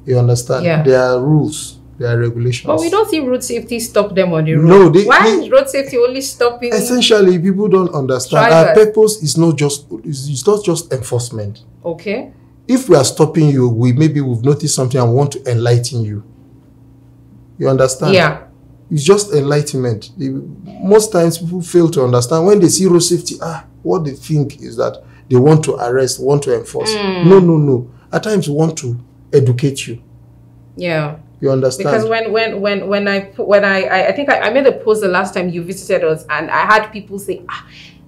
You understand? Yeah. There are rules, there are regulations. But we don't see road safety stop them on the road. No, why is road safety only stopping? Essentially, people don't understand. Drivers. Our purpose is not just enforcement. Okay. If we are stopping you, we've noticed something and want to enlighten you. You understand? Yeah. It's just enlightenment. Most times people fail to understand when they see road safety. What they think is that they want to arrest, want to enforce. No. At times we want to educate you. Yeah. You understand? Because when I think I made a post the last time you visited us, and I had people say,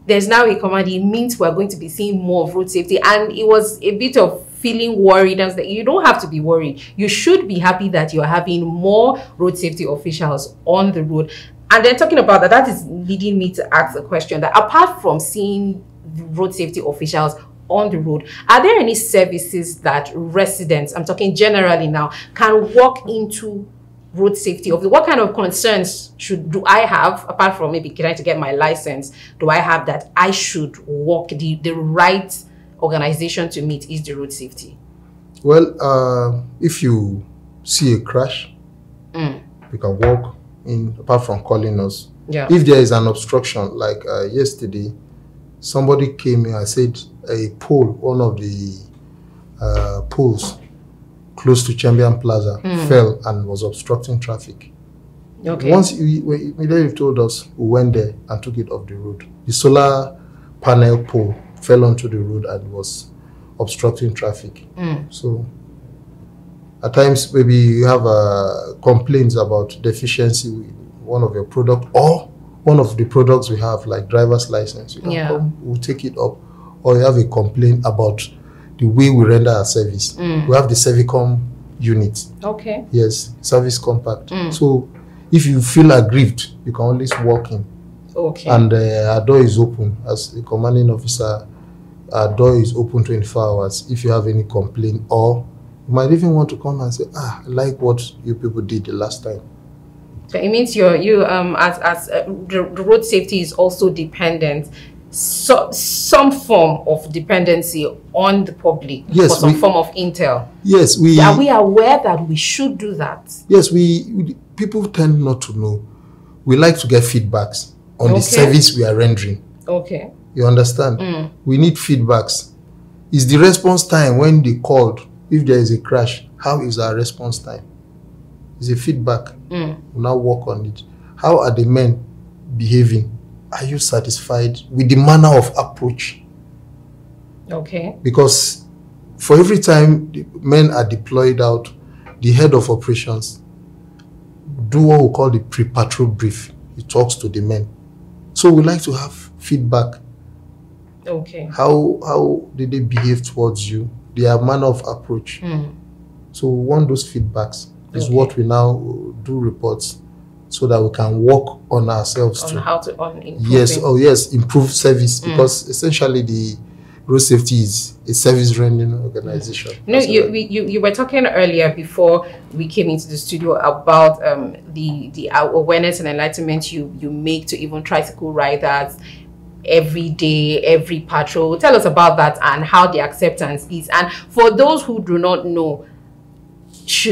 there's now a command. It means we're going to be seeing more of road safety, and it was a bit of feeling worried. I was like, you don't have to be worried. You should be happy that you're having more road safety officials on the road. And then talking about that is leading me to ask a question that apart from seeing the road safety officials on the road, are there any services that residents, I'm talking generally now, can walk into road safety? What kind of concerns do I have, apart from maybe trying to get my license, do I have that I should walk the right organization to meet is the road safety? Well, if you see a crash, you can walk in, apart from calling us. Yeah. If there is an obstruction, like yesterday, somebody came here and said a pole, one of the poles close to Champion Plaza fell and was obstructing traffic. Okay. Once immediately told us, we went there and took it off the road. The solar panel pole fell onto the road and was obstructing traffic. So at times maybe you have complaints about deficiency with one of your product or one of the products we have, like driver's license. You can come, we'll take it up. Or you have a complaint about the way we render our service. We have the Servicom unit. Okay. Yes, service compact. So if you feel aggrieved, you can always walk in. Okay. And our door is open. As the commanding officer, our door is open 24 hours. If you have any complaint, or you might even want to come and say, I like what you people did the last time. So it means the road safety is also dependent, some form of dependency on the public. Yes, for some form of intel. Yes, are we aware that we should do that? Yes, people tend not to know. We like to get feedbacks on the service we are rendering. Okay. You understand? We need feedbacks. Is the response time when they called, if there is a crash, how is our response time? Is a feedback. We'll now work on it. How are the men behaving? Are you satisfied with the manner of approach? Okay. Because for every time the men are deployed out, the head of operations do what we call the pre-patrol brief. He talks to the men. So we like to have feedback. Okay. How did they behave towards you? Their manner of approach. So we want those feedbacks. Is what we now do reports so that we can work on ourselves on too. How to improve. Yes, improve service, because essentially the road safety is a service rendering organization. You know, you were talking earlier before we came into the studio about the awareness and enlightenment you make to even tricycle riders every day, every patrol. Tell us about that and how the acceptance is. And for those who do not know,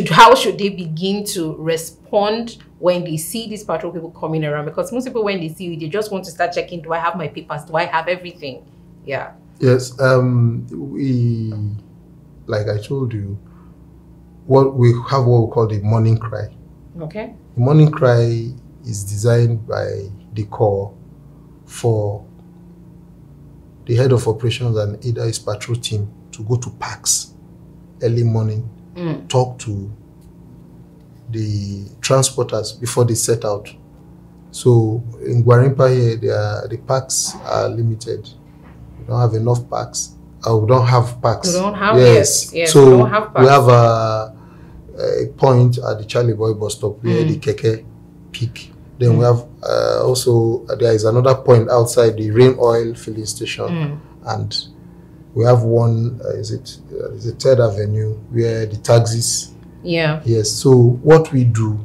how should they begin to respond when they see these patrol people coming around? Because most people, when they see you, they just want to start checking, do I have my papers? Do I have everything? Yeah. Yes. We, like I told you, what we call the morning cry. Okay. The morning cry is designed by the Corps for the head of operations and either his patrol team to go to parks early morning, talk to the transporters before they set out. So in Gwarimpa here, the parks are limited. We don't have enough parks. We don't have parks. We don't have, yes. So we don't have parks. We have a point at the Charlie Boy bus stop where the keke peak. Then we have also, there is another point outside the Rain Oil filling station. And we have one, is it 3rd Avenue, where the taxis. Yeah. Yes. So what we do,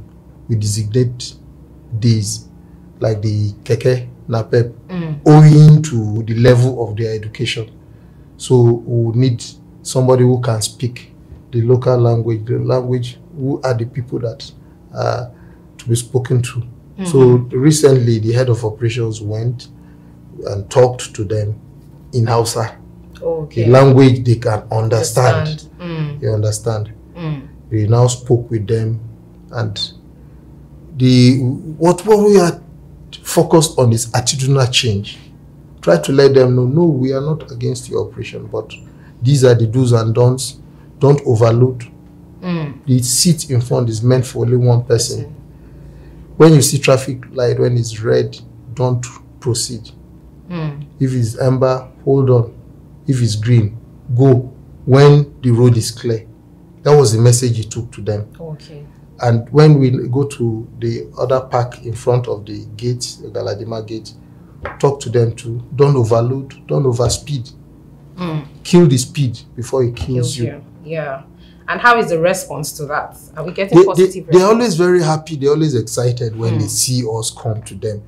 we designate days like the keke napep owing to the level of their education. So we need somebody who can speak the local language, who are the people that are to be spoken to. So recently the head of operations went and talked to them in Hausa. Okay. The language they can understand. You understand? We now spoke with them, and what we are focused on is attitudinal change. Try to let them know, no, we are not against your operation, but these are the do's and don'ts. Don't overload. The seat in front is meant for only one person. When you see traffic light, when it's red, don't proceed. If it's amber, hold on. If it's green, go when the road is clear. That was the message he took to them. Okay. And when we go to the other park in front of the gate, the Galadima gate, talk to them too. Don't overload, don't overspeed. Kill the speed before it kills you. Yeah. And how is the response to that? Are we getting positive response? They're always very happy. They're always excited when they see us come to them.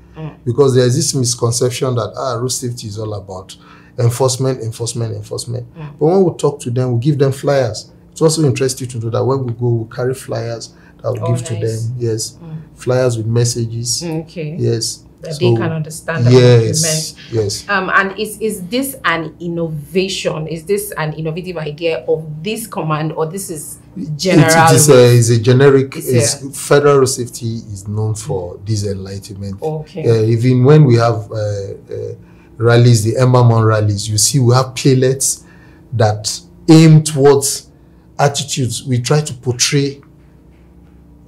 Because there's this misconception that road safety is all about enforcement. But when we talk to them, we give them flyers. It's also interesting to know that when we go, we carry flyers that we give to them. Yes. Flyers with messages. Okay. Yes. That they can understand. Yes. And is this an innovation? Is this an innovative idea of this command, or this is general? It's a generic. Federal road safety is known for this enlightenment. Okay. Even when we have rallies, the Emma rallies, you see we have playlets that aim towards attitudes. We try to portray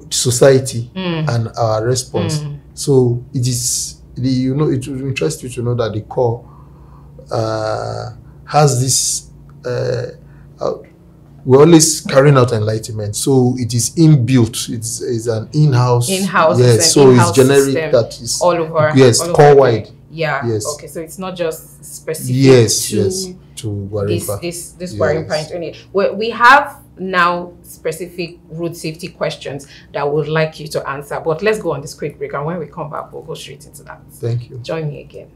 society and our response. So it is it will interest you to know that the Corps has this. We're always carrying out enlightenment, so it is inbuilt. It's an in-house. Yes, so it's generic. That is all over. Yes, Corps wide. Yeah. Yes. Okay, so it's not just specific. To Gwarimpa. This Gwarimpa only. We have now specific road safety questions that we would like you to answer. But let's go on this quick break, and when we come back, we'll go straight into that. Thank you. Join me again.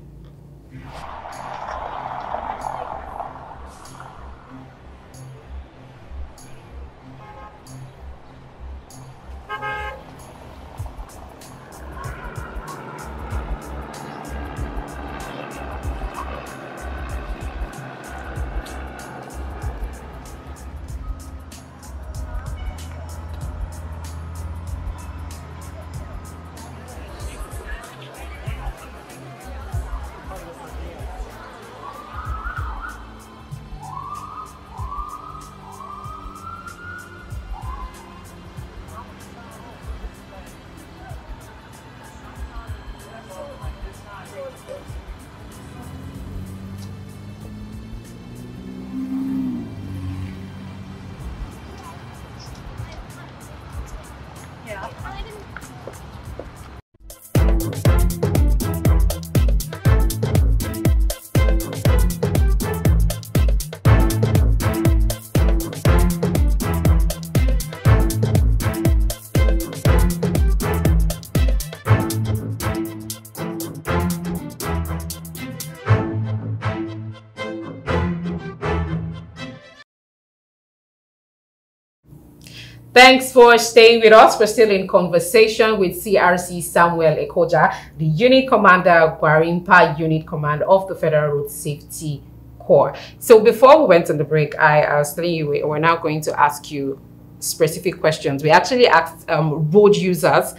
Thanks for staying with us. We're still in conversation with CRC Samuel Ekoja, the Unit Commander, Gwarimpa Unit Command of the Federal Road Safety Corps. So before we went on the break, I was telling you we're now going to ask you specific questions. We actually asked road users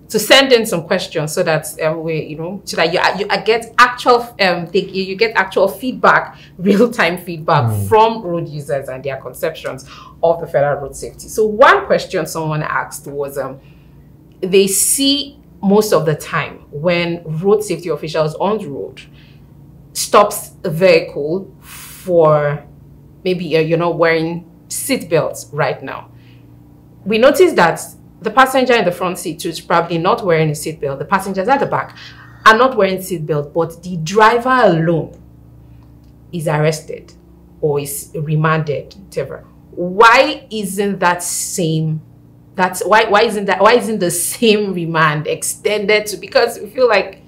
to send in some questions so that so that you get actual you get actual feedback, real-time feedback from road users and their conceptions of the federal road safety. So one question someone asked was they see most of the time when road safety officials on the road stops a vehicle for maybe you're not wearing seat belts right now. We notice that the passenger in the front seat is probably not wearing a seatbelt. The passengers at the back are not wearing seatbelt, but the driver alone is arrested or is remanded, whatever. Why isn't that same? Why isn't the same remand extended to? Because we feel like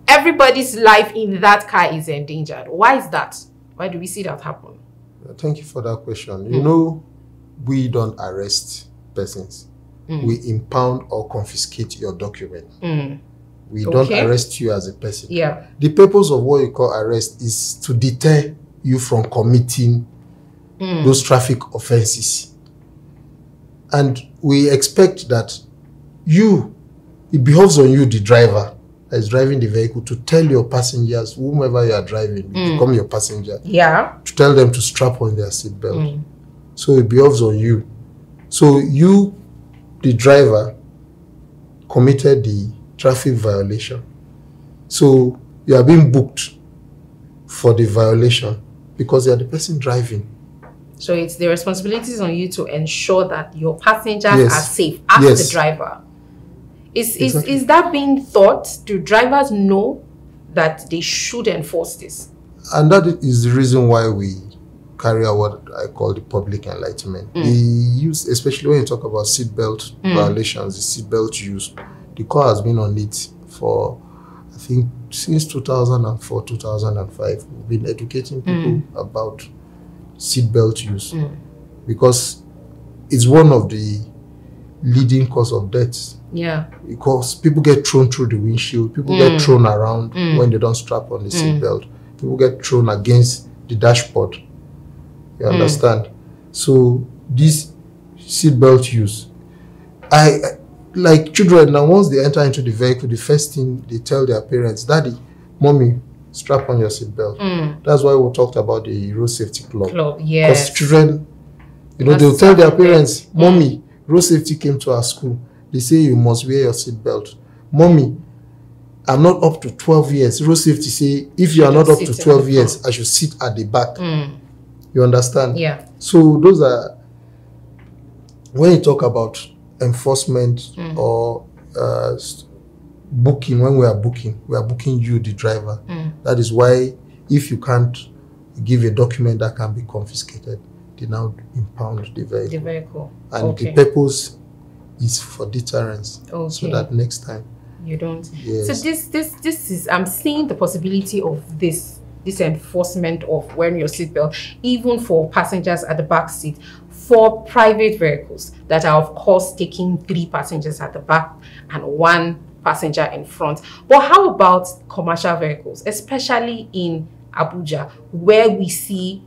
everybody's life in that car is endangered. Why is that? Why do we see that happen? Thank you for that question. You know, we don't arrest persons. We impound or confiscate your document. We don't arrest you as a person. Yeah. The purpose of what you call arrest is to deter you from committing those traffic offenses. And we expect that it behoves on you, the driver that is driving the vehicle, to tell your passengers, whomever you are driving, become your passenger, to tell them to strap on their seatbelt. So it behoves on you. So you, the driver, committed the traffic violation. So you are being booked for the violation because you are the person driving. So it's the responsibilities on you to ensure that your passengers are safe as the driver. Is that being thought? Do drivers know that they should enforce this? And that is the reason why we carry out what I call the public enlightenment. The use, especially when you talk about seatbelt violations, the seatbelt use, the Corps has been on it for, I think, since 2004, 2005. We've been educating people about seatbelt use because it's one of the leading cause of deaths. Yeah. Because people get thrown through the windshield, people get thrown around when they don't strap on the seatbelt, people get thrown against the dashboard. You understand? So this seatbelt use, like children now, once they enter into the vehicle, the first thing they tell their parents, "Daddy, mommy, strap on your seatbelt." That's why we talked about the road safety club. Because children, they'll tell their parents, "Mommy, road safety came to our school. They say you must wear your seatbelt. Mommy, I'm not up to 12 years. Road safety say if you are not up to 12 years, I should sit at the back." You understand? Yeah. So those are, when you talk about enforcement or booking, when we are booking you, the driver. That is why if you can't give a document that can be confiscated, they now impound the vehicle. And the purpose is for deterrence. So that next time you don't. Yes. So this is, I'm seeing the possibility of this enforcement of wearing your seatbelt, even for passengers at the back seat, for private vehicles that are of course taking 3 passengers at the back and 1 passenger in front. But how about commercial vehicles, especially in Abuja, where we see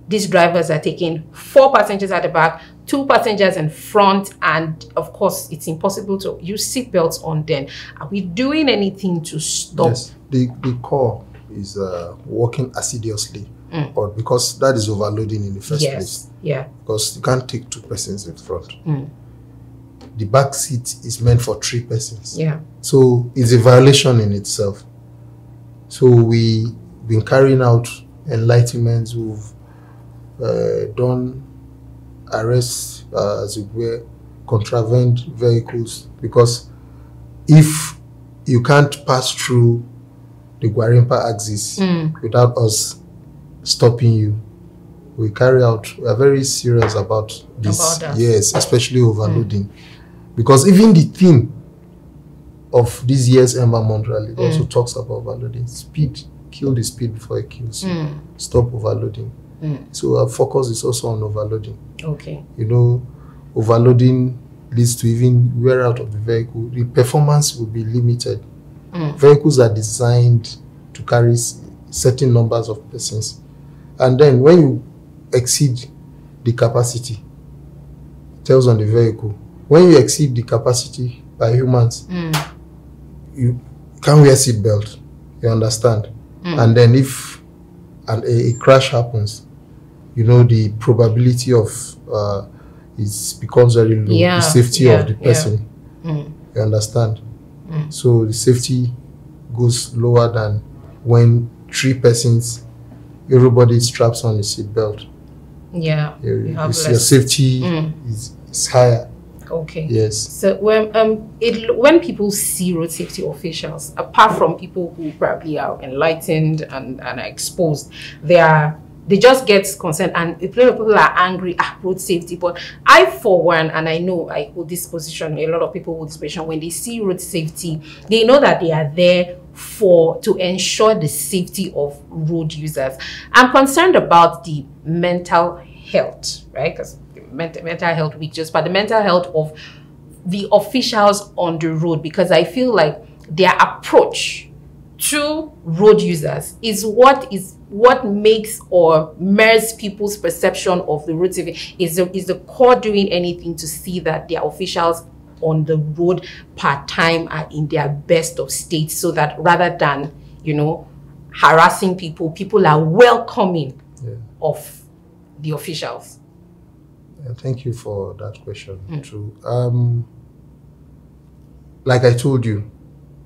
these drivers are taking 4 passengers at the back, 2 passengers in front, and of course it's impossible to use seatbelts on them. Are we doing anything to stop? Yes, the Corps is working assiduously, but because that is overloading in the first place. Yeah. Because you can't take 2 persons in front. The back seat is meant for 3 persons. Yeah. So it's a violation in itself. So we've been carrying out enlightenments. We've done arrests, as it were, contravened vehicles, because if you can't pass through the Gwarimpa axis without us stopping you, we are very serious about this. Yes, especially overloading. Because even the theme of this year's Ember Month rally also talks about overloading. Speed, kill the speed before it kills you. Stop overloading. So our focus is also on overloading. Okay. overloading leads to even wear out of the vehicle, the performance will be limited. Vehicles are designed to carry certain numbers of persons. And then when you exceed the capacity, it tells on the vehicle. When you exceed the capacity by humans, you can't wear seat belt. You understand? And then if a crash happens, you know the probability of it becomes very low. The safety of the person. You understand? So the safety goes lower than when 3 persons, everybody straps on the seat belt. Yeah. Your safety is higher. Okay. Yes. So when people see road safety officials, apart from people who probably are enlightened and are exposed, they just get concerned, and people are angry at road safety. But I, for one, and I know I hold this position, a lot of people hold this position, when they see road safety, they know that they are there to ensure the safety of road users. I'm concerned about the mental health, right? Because mental health week, but the mental health of the officials on the road, because I feel like their approach to road users is what makes or mers people's perception of the road safety. Is the court doing anything to see that their officials on the road part-time are in their best of state, so that rather than, you know, harassing people are welcoming of the officials? Thank you for that question. True. Like I told you,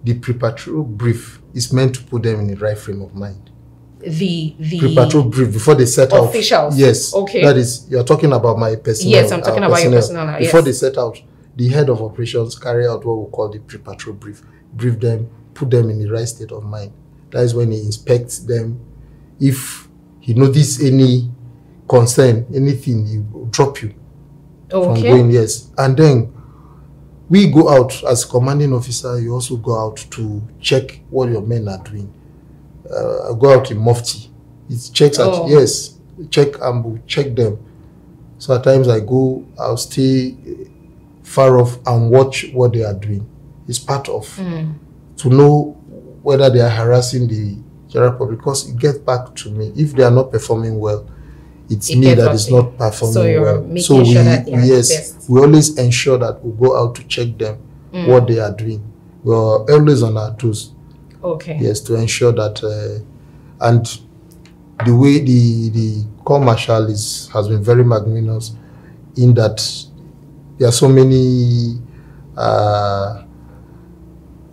the pre-patrol brief is meant to put them in the right frame of mind. The pre-patrol brief before they set out. Officials. Yes. Okay. That is, you're talking about my personnel. Yes, I'm talking about your personnel. Before they set out, the head of operations carry out what we call the pre-patrol brief. Brief them, put them in the right state of mind. That is when he inspects them. If he notices any concern, anything, he will drop you from going. Yes. And then we go out as commanding officer. You also go out to check what your men are doing. I go out in Mufti. It checks out. Yes, check ambu, check them. So at times I'll stay far off and watch what they are doing. It's part of to know whether they are harassing the general public, because it gets back to me. If they are not performing well, it's me that is not performing well. So we always ensure that we go out to check them, what they are doing. We're always on our toes. Okay. Yes, to ensure that, and the way the Corps Marshal has been very magnanimous in that there are so many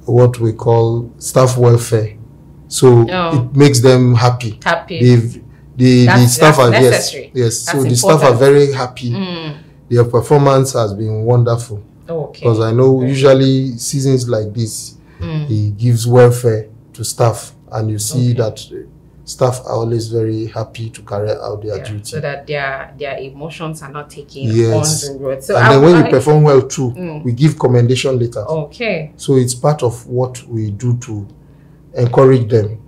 what we call staff welfare. So it makes them happy. The staff are necessary. Yes. So the staff are very happy. Their performance has been wonderful. Because I know usually seasons like this, he gives welfare to staff, and you see that staff are always very happy to carry out their duty, so that their emotions are not taken on the road. So and then when you perform well too, we give commendation letters. So it's part of what we do to encourage them.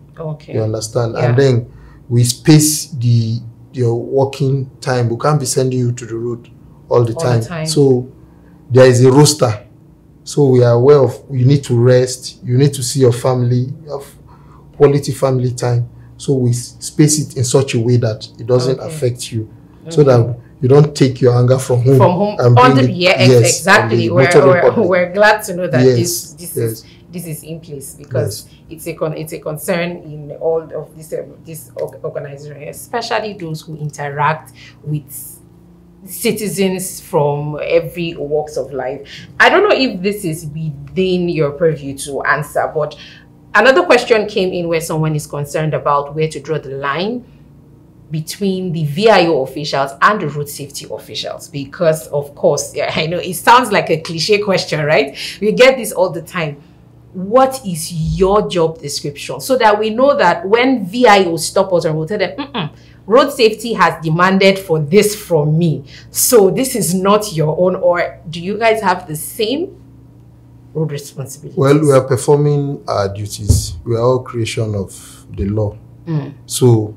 You understand? And then we space your working time. We can't be sending you to the road all the time. So there is a roster. So we are aware of, you need to rest, you need to see your family, you have quality family time. So we space it in such a way that it doesn't affect you, so that you don't take your anger from home. And bring it, exactly. We're glad to know that this is in place, because it's a concern in all of this organization, especially those who interact with citizens from every walks of life. I don't know if this is within your purview to answer, but another question came in where someone is concerned about where to draw the line between the VIO officials and the road safety officials, because of course, I know it sounds like a cliche question, right? We get this all the time. What is your job description, so that we know that when VIO stop us and we'll tell them, road safety has demanded for this from me, so this is not your own? Or do you guys have the same road responsibilities? Well, we are performing our duties. We are all creation of the law. So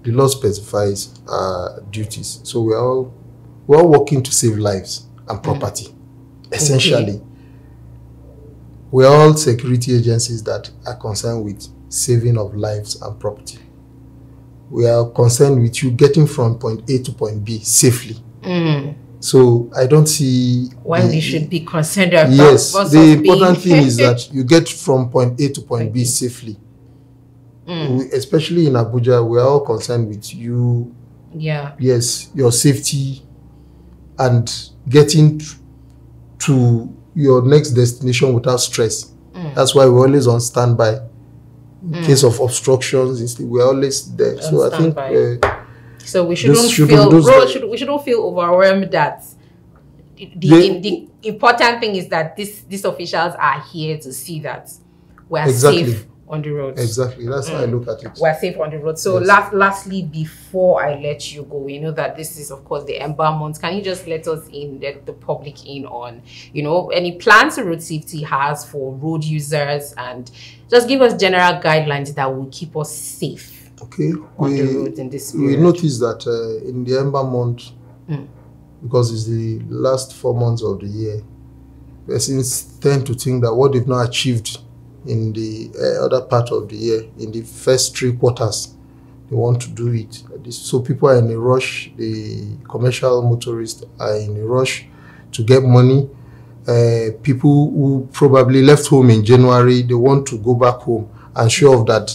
the law specifies our duties. So we're all working to save lives and property. Essentially, we're all security agencies that are concerned with saving of lives and property. We are concerned with you getting from point A to point B safely. So I don't see why we should be concerned about. Yes, the important thing is that you get from point A to point B safely. Especially in Abuja, we are all concerned with you. Yeah. Yes, your safety and getting to your next destination without stress. That's why we're always on standby. In case of obstructions, we're always there. So I think so we shouldn't feel overwhelmed that the important thing is that these officials are here to see that we're safe on the road. Exactly. That's how I look at it. We're safe on the road. So lastly, before I let you go, we know that this is, of course, the Ember Month. Can you just let us let the public in on, any plans the road safety has for road users, and just give us general guidelines that will keep us safe on the road in this period? We noticed that in the Ember Month, because it's the last 4 months of the year, persons tend to think that what they've not achieved in the other part of the year, in the first 3 quarters, they want to do it. So people are in a rush. The commercial motorists are in a rush to get money. People who probably left home in January, they want to go back home and show off that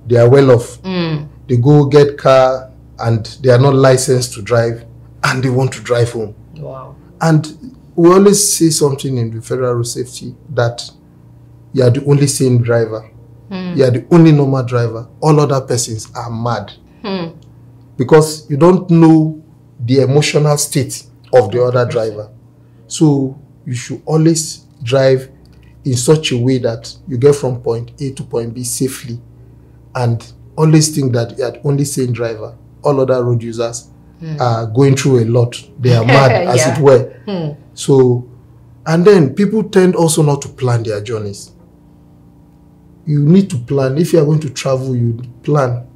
they are well off. They go get car and they are not licensed to drive, and they want to drive home. Wow. And we always say something in the federal road safety that you are the only sane driver. You are the only normal driver. All other persons are mad. Because you don't know the emotional state of the other driver. So you should always drive in such a way that you get from point A to point B safely, and always think that you are the only sane driver. All other road users are going through a lot. They are mad, as it were. So, and then people tend also not to plan their journeys. You need to plan. If you are going to travel, you plan.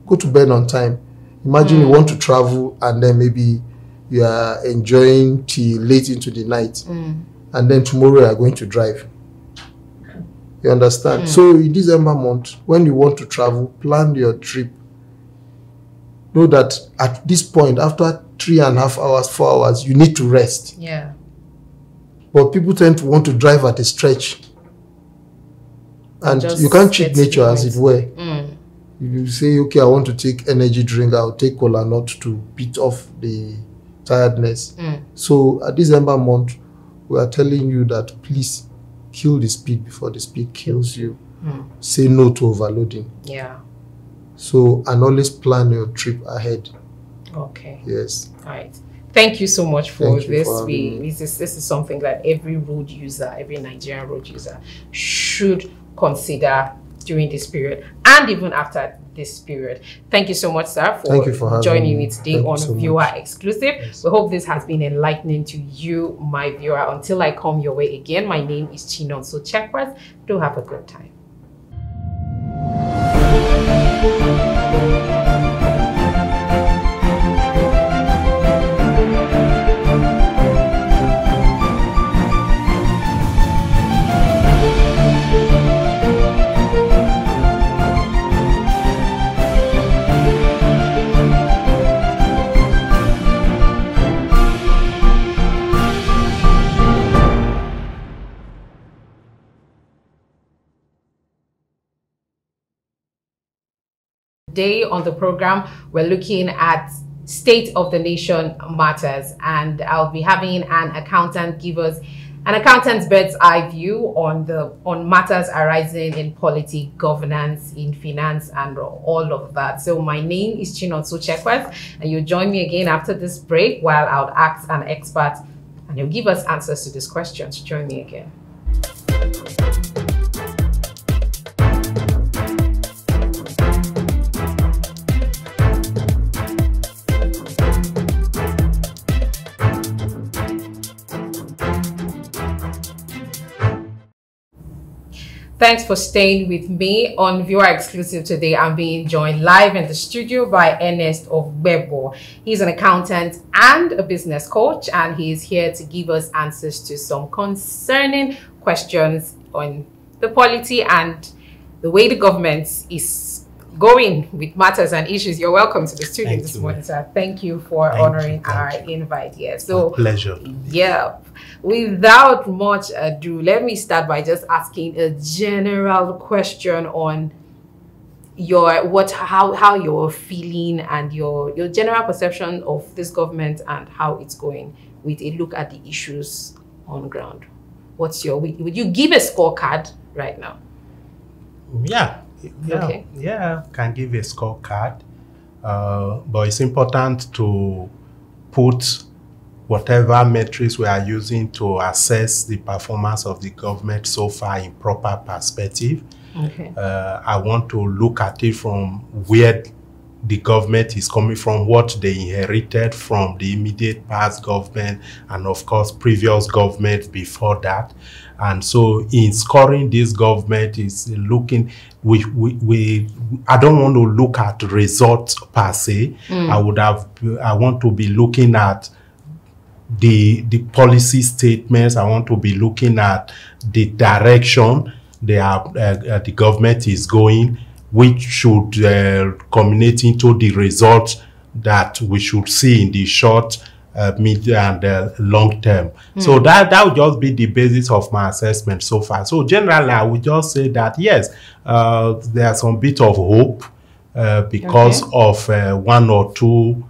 Go to bed on time. Imagine you want to travel and then maybe you are enjoying till late into the night, and then tomorrow you are going to drive. You understand? So in December month, when you want to travel, plan your trip. Know that at this point, after 3.5 hours, 4 hours, you need to rest. Yeah. But people tend to want to drive at a stretch. And you can't cheat nature, as it were. If you say, okay, I want to take energy drink, I'll take cola nut to beat off the tiredness. So at December month, we are telling you that please kill the speed before the speed kills you. Say no to overloading. Yeah. So, and always plan your trip ahead. Okay. Yes. All right. Thank you so much for this. This is something that every road user, every Nigerian road user should consider during this period and even after this period. Thank you so much, sir, for joining me today on Viewer Exclusive. Yes. We hope this has been enlightening to you, my viewer. Until I come your way again, my name is Chinon. So check us. Do have a good time. Today on the program, we're looking at state of the nation matters, and I'll be having an accountant give us an accountant's bird's eye view on matters arising in politics, governance, in finance, and all of that. So my name is Chinonso Chekwes, and you'll join me again after this break while I'll ask an expert and he'll give us answers to these questions. Join me again. Thanks for staying with me on Viewer Exclusive today. I'm being joined live in the studio by Ernest of Bebo. He's an accountant and a business coach, and he's here to give us answers to some concerning questions on the polity and the way the government is going with matters and issues. You're welcome to the studio this morning, sir. Thank you for honoring our invite here. So, my pleasure. Yeah. Without much ado, let me start by just asking a general question on how you're feeling and your general perception of this government and how it's going, with a look at the issues on ground. Would you give a scorecard right now? Yeah, Okay. yeah, can give a scorecard, but it's important to put whatever metrics we are using to assess the performance of the government so far in proper perspective. Okay. I want to look at it from where the government is coming from, what they inherited from the immediate past government, and of course previous government before that. And so in scoring this government is looking, I don't want to look at results per se. I want to be looking at the policy statements. I want to be looking at the direction the government is going, which should culminate into the results that we should see in the short, medium, and long term. So that would just be the basis of my assessment so far. So generally, I would just say that yes, there's some bit of hope because of one or two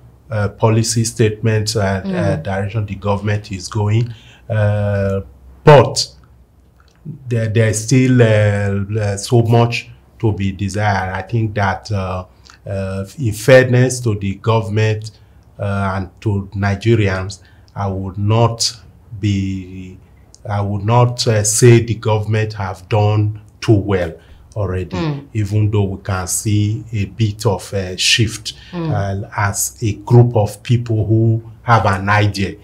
policy statements direction the government is going, but there's still so much to be desired. I think that in fairness to the government and to Nigerians, I would not say the government have done too well already, even though we can see a bit of a shift as a group of people who have an idea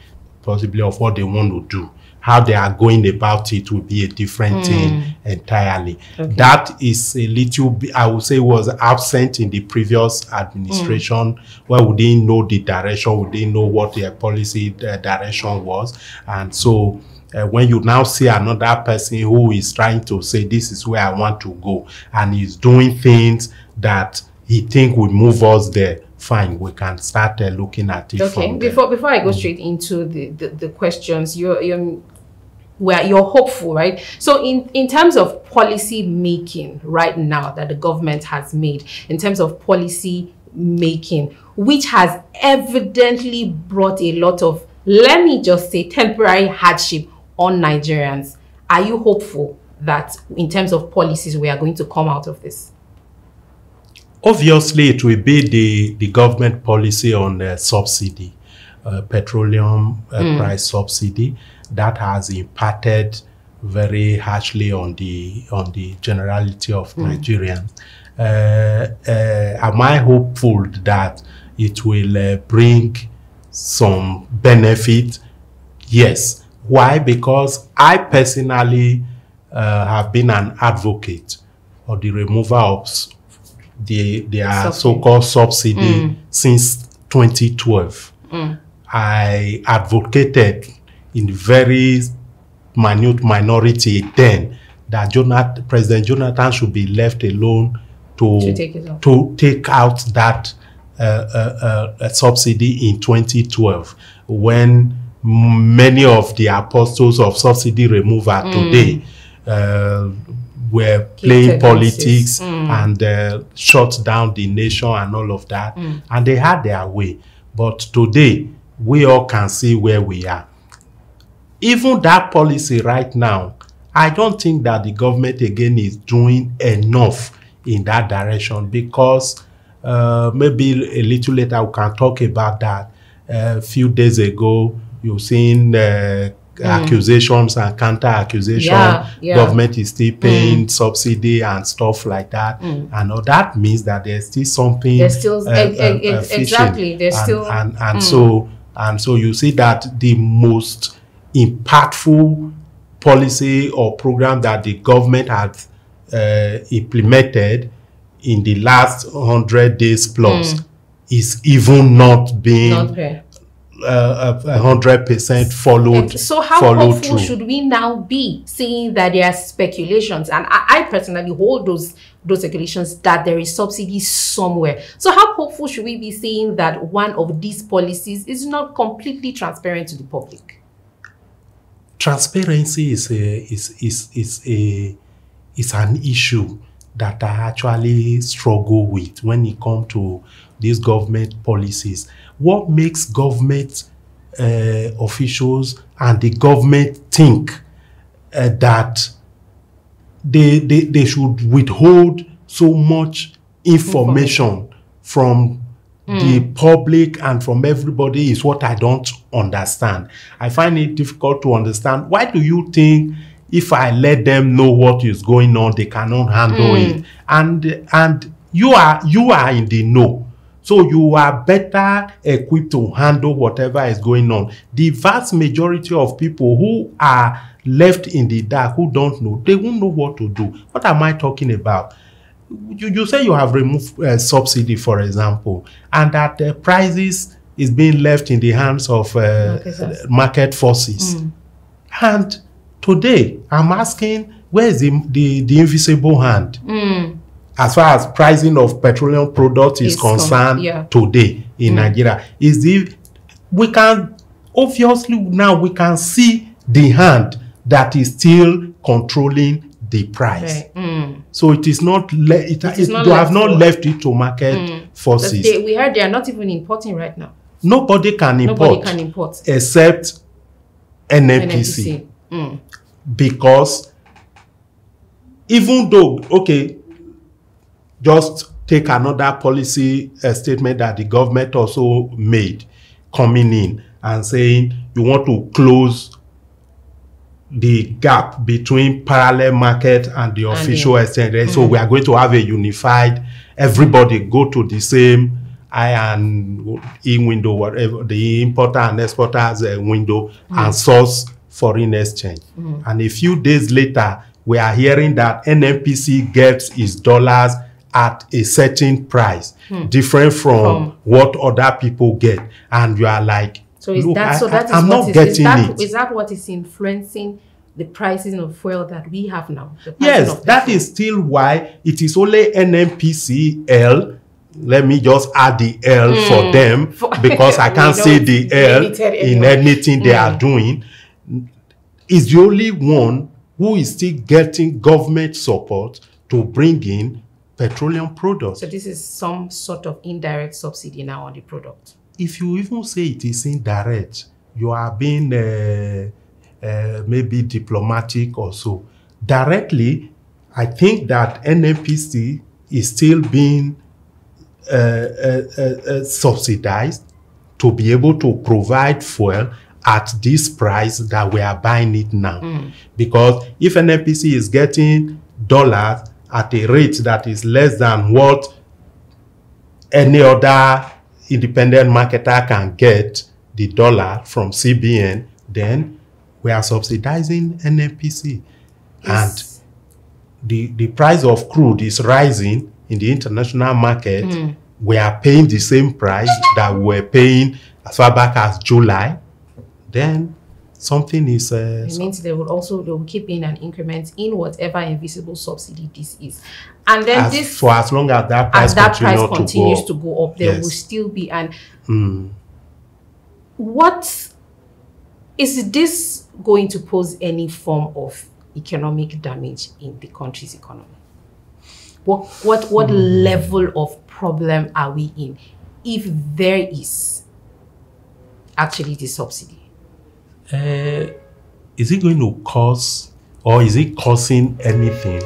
possibly of what they want to do. How they are going about it will be a different thing entirely. That is a little bit, I would say, was absent in the previous administration, where we didn't know the direction, we didn't know what their policy direction was. And so when you now see another person who is trying to say, this is where I want to go, and he's doing things that he think will move us there, fine, we can start looking at it. Okay, before I go straight into the questions, you're hopeful, right? So in terms of policy making right now that the government has made, in terms of policy making, which has evidently brought a lot of, let me just say, temporary hardship on Nigerians, are you hopeful that in terms of policies we are going to come out of this? Obviously, it will be the government policy on subsidy, petroleum price subsidy, that has impacted very harshly on the generality of Nigerians. Am I hopeful that it will bring some benefit? Yes. Why? Because I personally have been an advocate of the removal of their so-called subsidy since 2012. I advocated in very minute minority then that President Jonathan should be left alone to take out that subsidy in 2012, when many of the apostles of subsidy removal today were playing politics and shut down the nation and all of that, and they had their way. But today, we all can see where we are. Even that policy right now, I don't think that the government again is doing enough in that direction, because maybe a little later we can talk about that. A few days ago, you've seen accusations and counter accusations. Government is still paying subsidy and stuff like that, and all that means that there's still something. There's still exactly. There's still and so you see that the most impactful policy or program that the government implemented in the last 100 days plus is even not being 100% followed. So how hopeful should we now be, seeing that there are speculations, and I personally hold those speculations that there is subsidy somewhere. So how hopeful should we be, seeing that one of these policies is not completely transparent to the public? Transparency is an issue that I actually struggle with when it comes to these government policies. What makes government officials and the government think that they should withhold so much information from the public and from everybody is what I don't understand. I find it difficult to understand. Why do you think if I let them know what is going on, they cannot handle it? And you are in the know. So you are better equipped to handle whatever is going on. The vast majority of people who are left in the dark, who don't know, they won't know what to do. What am I talking about? You say you have removed subsidy, for example, and that prices is being left in the hands of market forces. And today, I'm asking, where is the invisible hand? As far as pricing of petroleum products is concerned today in Nigeria, we can obviously now we can see the hand that is still controlling the price. So it is not you have not left it to market forces. We heard they are not even importing right now. Nobody can import except NNPC. Because even though, okay, just take another policy statement that the government also made, coming in and saying you want to close the gap between parallel market and the official exchange. So we are going to have a unified, everybody go to the same I and E window, whatever, the importer and exporters window, and source foreign exchange. And a few days later, we are hearing that NNPC gets its dollars at a certain price, different from what other people get. And you are like, so is look, I'm not getting it. Is that what is influencing the pricing of fuel that we have now? Yes, that is still why it is only NNPCL. Let me just add the L for them, because I can't say the L in anything they are doing. Is the only one who is still getting government support to bring in petroleum products. So this is some sort of indirect subsidy now on the product. If you even say it is indirect, you are being maybe diplomatic or so. Directly, I think that NNPC is still being subsidized to be able to provide fuel at this price that we are buying it now. Because if NNPC is getting dollars at a rate that is less than what any other independent marketer can get the dollar from CBN, then we are subsidizing NNPC. And the price of crude is rising in the international market. We are paying the same price that we were paying as far back as July. Then something is... it means they will keep in an increment in whatever invisible subsidy this is. And then for as long as that price, continues to go up, there will still be an... What is this going to pose any form of economic damage in the country's economy? What level of problem are we in if there is actually the subsidy? Is it going to cause, or is it causing anything?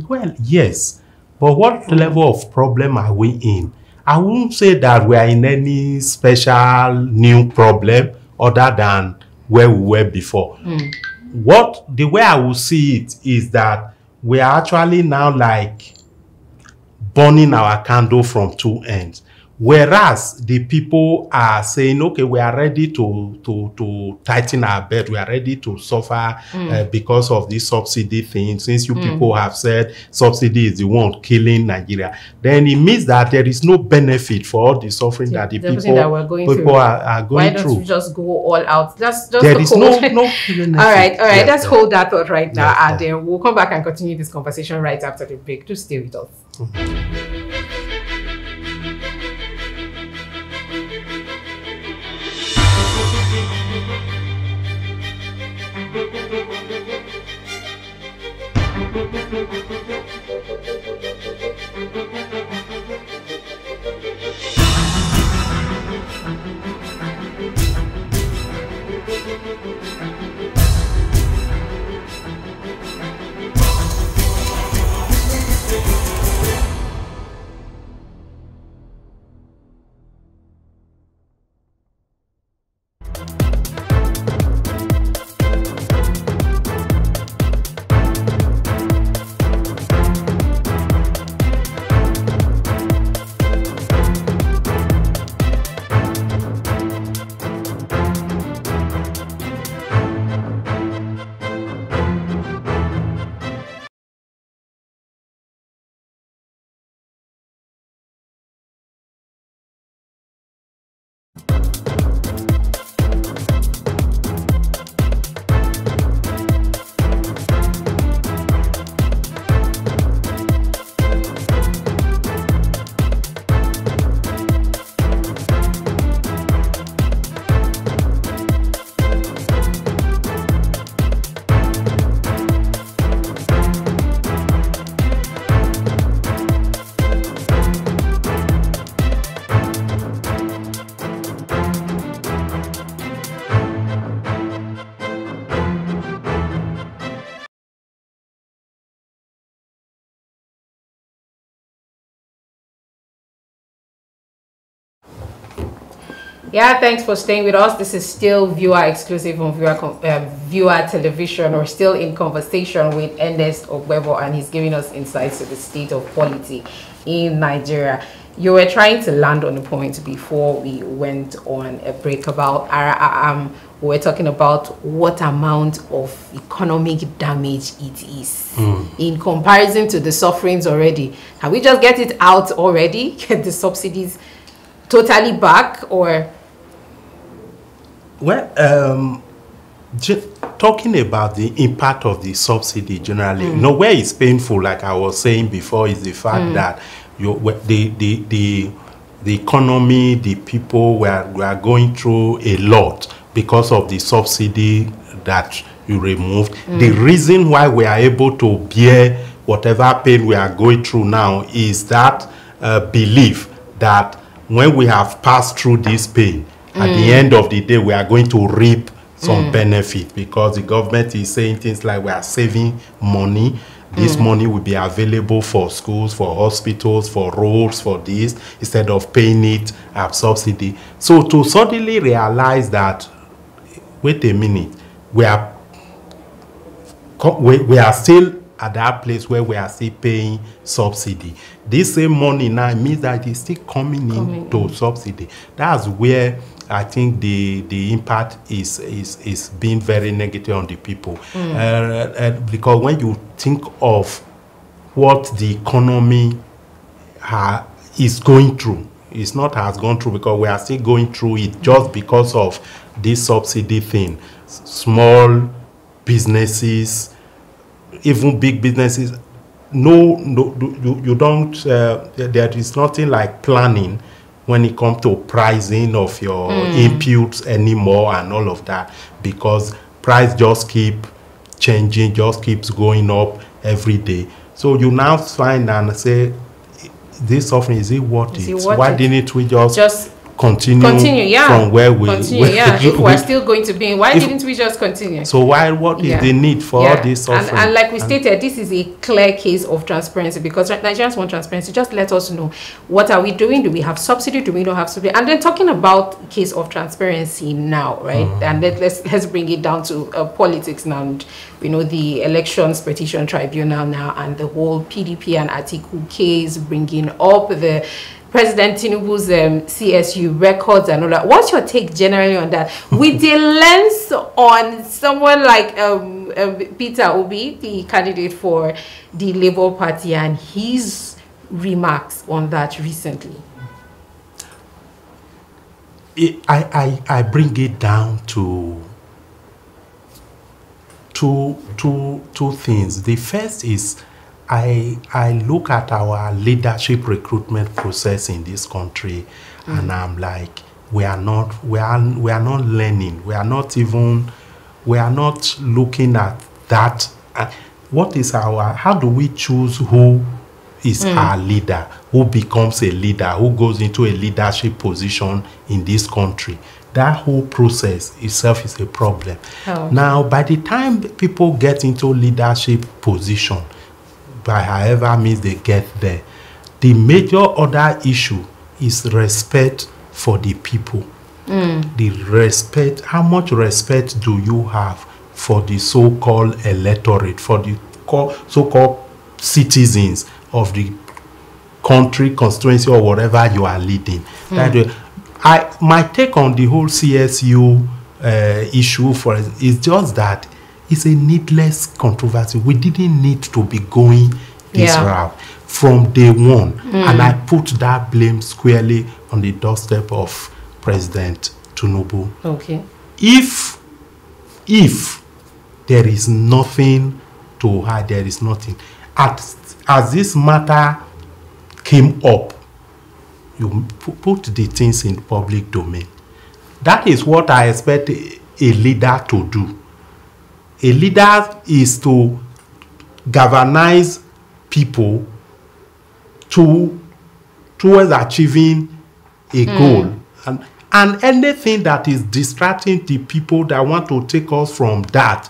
Well, yes. But what level of problem are we in? I won't say that we are in any special new problem other than where we were before. The way I will see it is that we are actually now like burning our candle from two ends. Whereas the people are saying, okay, we are ready to tighten our belt. We are ready to suffer because of this subsidy thing. Since you people have said subsidy is the one killing Nigeria, then it means that there is no benefit for all the suffering that the people, that we're going people through. are going Why don't through. we just go all out? Just There is hold. no benefit. All right. Yes, Let's hold that thought right now, Yes, and then we'll come back and continue this conversation right after the break. Do stay with us. Yeah, thanks for staying with us. This is still viewer exclusive on viewer television. We're still in conversation with Ernest Ogwebo, and he's giving us insights to the state of polity in Nigeria. You were trying to land on a point before we went on a break about we were talking about what amount of economic damage it is in comparison to the sufferings already. Can we just get it out already? Get the subsidies totally back, or? Well, talking about the impact of the subsidy generally, you know, where it's painful, like I was saying before, is the fact that the economy, the people were going through a lot because of the subsidy that you removed. The reason why we are able to bear whatever pain we are going through now is that belief that when we have passed through this pain, at the end of the day, we are going to reap some benefit, because the government is saying things like we are saving money. This money will be available for schools, for hospitals, for roads, for this, instead of paying it as subsidy. So to suddenly realize that, wait a minute, we are still at that place where we are still paying subsidy. This same money now means that it's still coming in to subsidy. That's where I think the impact is being very negative on the people. Because when you think of what the economy is going through, it's not has gone through, because we are still going through it just because of this subsidy thing. Small businesses, even big businesses, you don't, there is nothing like planning when it comes to pricing of your inputs anymore and all of that, because price just keep changing, just keeps going up every day. So you now find and say, this offering, is it worth it? Why didn't we just continue from where we if we're still going to be in, why didn't we just continue? So what is the need for all this suffering? And like we stated, this is a clear case of transparency, because Nigerians want transparency. Just let us know, what are we doing? Do we have subsidy? Do we not have subsidy? And then talking about case of transparency now, right? And let's bring it down to politics now. And we know the Elections Petition Tribunal now, and the whole PDP and Atiku case, bringing up the President Tinubu's CSU records and all that. What's your take generally on that? With the lens on someone like Peter Obi, the candidate for the Labour Party, and his remarks on that recently? I bring it down to two things. The first is I look at our leadership recruitment process in this country, and I'm like, we are not learning. We are not looking at that. What is how do we choose who is our leader, who becomes a leader, who goes into a leadership position in this country? That whole process itself is a problem. Oh. Now, by the time people get into leadership position, by however means they get there, the major other issue is respect for the people. The respect, how much respect do you have for the so-called electorate, for the so-called citizens of the country, constituency, or whatever you are leading? My take on the whole CSU issue is just that it's a needless controversy. We didn't need to be going this route from day one. And I put that blame squarely on the doorstep of President Tinubu. Okay. If there is nothing to hide, there is nothing. As this matter came up, you put the things in public domain. That is what I expect a leader to do. A leader is to galvanize people towards achieving a goal. And anything that is distracting the people that want to take us from that,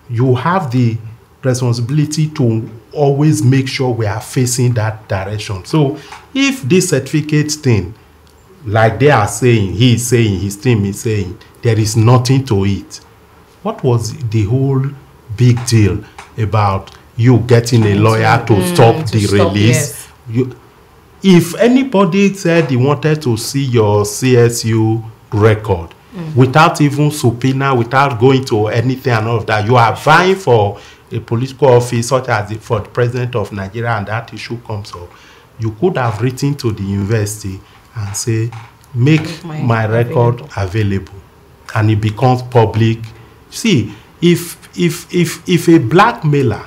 you have the responsibility to always make sure we are facing that direction. So if this certificate thing, like they are saying, he is saying, his team is saying, there is nothing to it, what was the whole big deal about you getting a lawyer to stop the release? Yes. If anybody said he wanted to see your CSU record without even subpoena, without going to anything and all of that, you are vying for a political office such as for the president of Nigeria, and that issue comes up, you could have written to the university and say, make my record available, and it becomes public. See, if a blackmailer,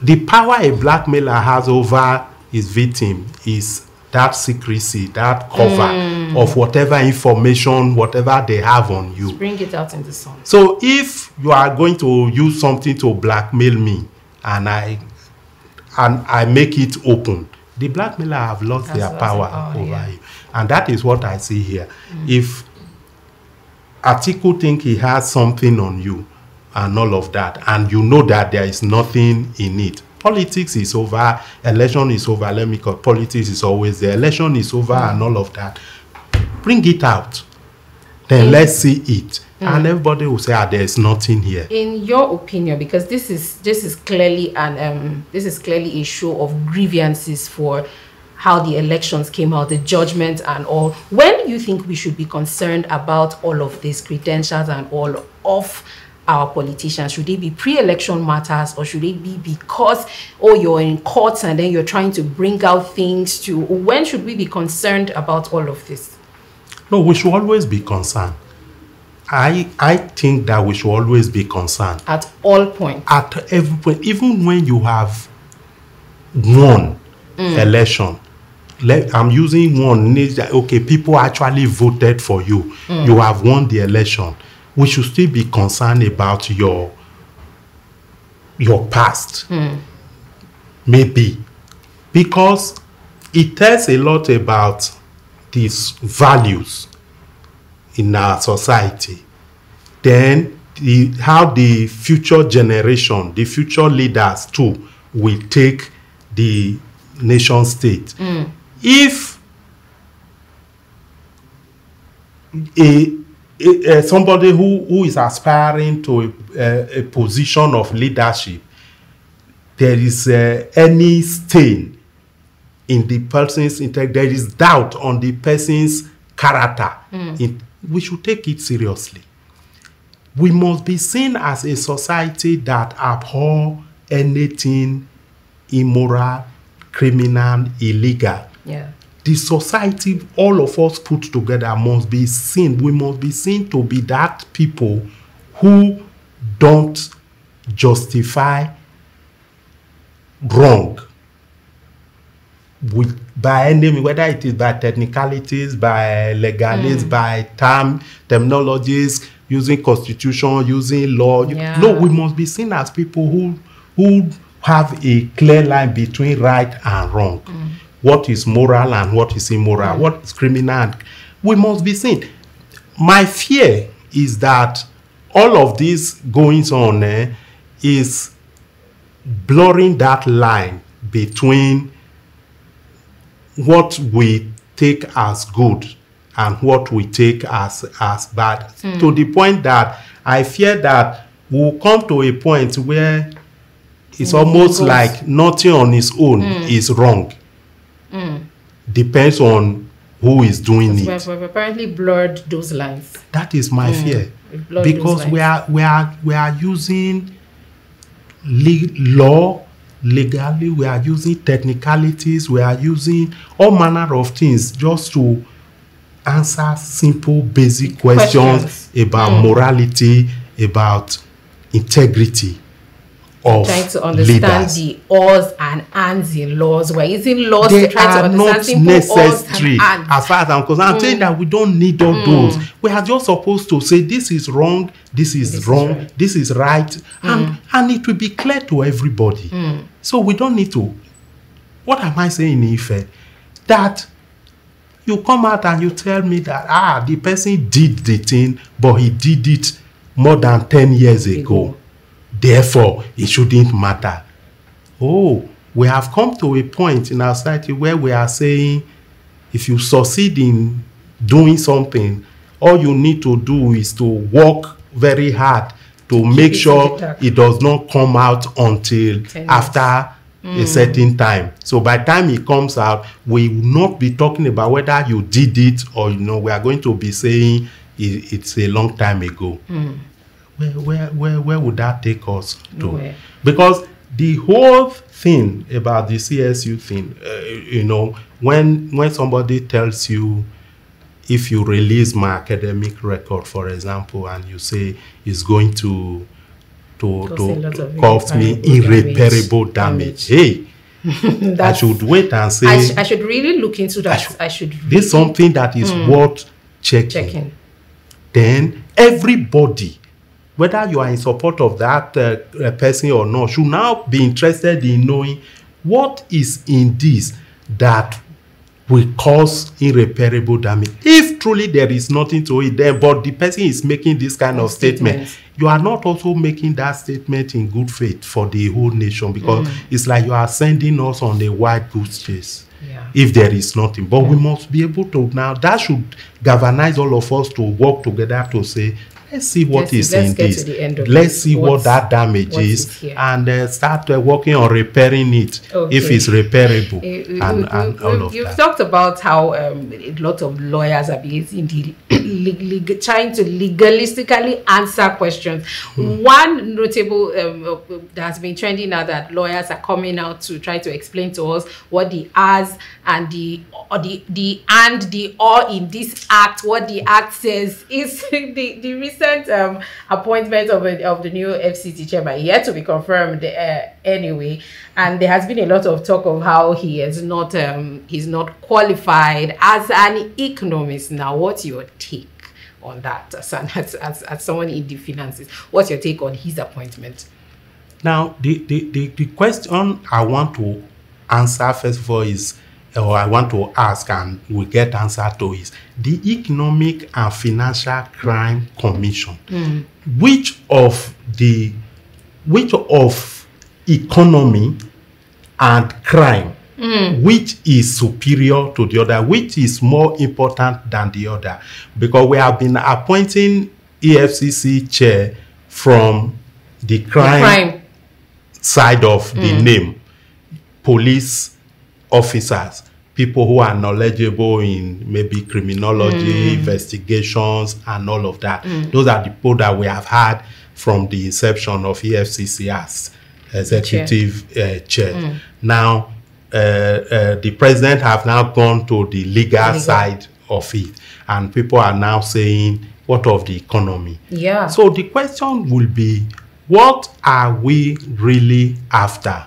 the power a blackmailer has over his victim is that secrecy, that cover of whatever information, whatever they have on you. Bring it out in the sun. So if you are going to use something to blackmail me, and I make it open, the blackmailer have lost their power over you. And that is what I see here. If Atiku think he has something on you and all of that, and you know that there is nothing in it, politics is over, election is over, let me call politics is always there, election is over and all of that, bring it out, then let's see it, and everybody will say, there is nothing here. In your opinion, because this is clearly a show of grievances for how the elections came out, the judgment and all, when do you think we should be concerned about all of these credentials and all of our politicians? Should they be pre-election matters, or should it be because you're in courts and then you're trying to bring out things to, when should we be concerned about all of this? No, we should always be concerned. I think that we should always be concerned. At all points. At every point. Even when you have won election. I'm using one. Okay, people actually voted for you. You have won the election. We should still be concerned about your past. Maybe. Because it tells a lot about these values in our society. Then how the future generation, the future leaders too, will take the nation state. If somebody who is aspiring to a position of leadership, there is any stain in the person's integrity, there is doubt on the person's character, we should take it seriously. We must be seen as a society that abhor anything immoral, criminal, illegal. Yeah. The society, all of us put together, must be seen. We must be seen to be that people who don't justify wrong by any means, whether it is by technicalities, by legalities, by terminologies, using constitution, using law. No, we must be seen as people who have a clear line between right and wrong. What is moral and what is immoral, what is criminal. We must be seen. My fear is that all of this goings on is blurring that line between what we take as good and what we take as bad, to the point that I fear that we'll come to a point where it's almost like nothing on its own is wrong. Depends on who is doing it. We've apparently blurred those lines. That is my fear, because we are using law legally, we are using technicalities, we are using all manner of things just to answer simple basic questions about morality, about integrity of trying to understand leaders. the ohs and ands in laws. We're using laws They to try to are understand not simple necessary ohs and ands. as far as I'm concerned. I'm saying that we don't need all those. We are just supposed to say this is wrong, this is wrong, this is right, and it will be clear to everybody. So we don't need to. What am I saying, Ife? That you come out and you tell me that the person did the thing, but he did it more than 10 years ago. Therefore, it shouldn't matter. Oh, we have come to a point in our society where we are saying, if you succeed in doing something, all you need to do is to work very hard to make sure it does not come out until after a certain time. So by the time it comes out, we will not be talking about whether you did it or, we are going to be saying it's a long time ago. Where would that take us to? Nowhere. Because the whole thing about the CSU thing, when somebody tells you, if you release my academic record, for example, and you say it's going to cause me irreparable damage. Hey, I should wait and say. I should really look into that. This is something that is worth checking. Then everybody, whether you are in support of that person or not, should now be interested in knowing what is in this that will cause irreparable damage. If truly there is nothing to it then, but the person is making this kind of statement, you are not also making that statement in good faith for the whole nation, because it's like you are sending us on a wild goose chase. If there is nothing. But we must be able to now, that should galvanize all of us to work together to say, let's see what is in this. Let's see what that damage is and start working on repairing it if it's repairable. And all of you've that. talked about how a lot of lawyers are busy trying to legalistically answer questions. One notable that has been trending now, that lawyers are coming out to try to explain to us what the as and the or in this act, what the act says, is the recent appointment of the new FCT chairman, yet to be confirmed anyway. And there has been a lot of talk of how he is not he's not qualified as an economist. Now, what's your take on that as someone in the finances? What's your take on his appointment? Now, the question I want to answer first of all is, or I want to ask and we get answer to, is the Economic and Financial Crime Commission. Which of economy and crime, which is superior to the other, which is more important than the other? Because we have been appointing EFCC chair from the crime side of the name, police officers, people who are knowledgeable in maybe criminology, investigations, and all of that. Those are the people that we have had from the inception of EFCC as executive chair. Now, the president have now gone to the legal side of it, and people are now saying, what of the economy? Yeah. So the question will be, what are we really after?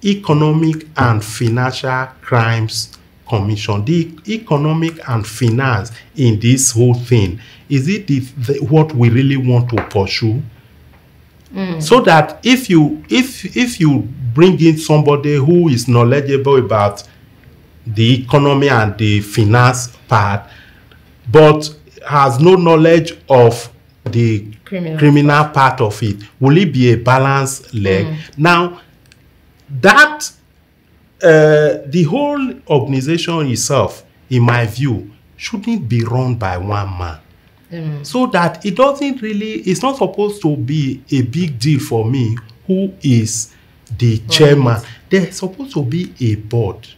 Economic and Financial Crimes Commission, the economic and finance in this whole thing, is it what we really want to pursue? So that if you bring in somebody who is knowledgeable about the economy and the finance part, but has no knowledge of the criminal part of it, will it be a balanced leg? Now, that the whole organization itself, in my view, shouldn't be run by one man. So that it doesn't really, it's not supposed to be a big deal for me who is the chairman. There's supposed to be a board,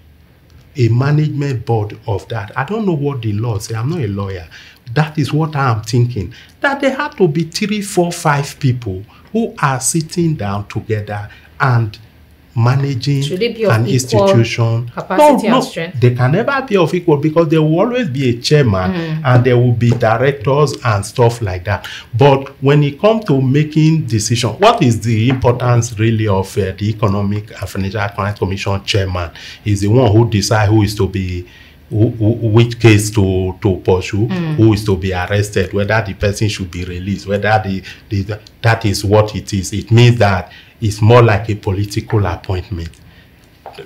a management board of that. I don't know what the law says. I'm not a lawyer. That is what I'm thinking. That there have to be 3, 4, 5 people who are sitting down together and managing an institution. Capacity and strength? They can never be of equal, because there will always be a chairman and there will be directors and stuff like that. But when it comes to making decisions, what is the importance really of the Economic and Financial Crimes Commission chairman? Is the one who decides who is to be, which case to pursue, who is to be arrested, whether the person should be released, whether that is what it is. It means that it's more like a political appointment.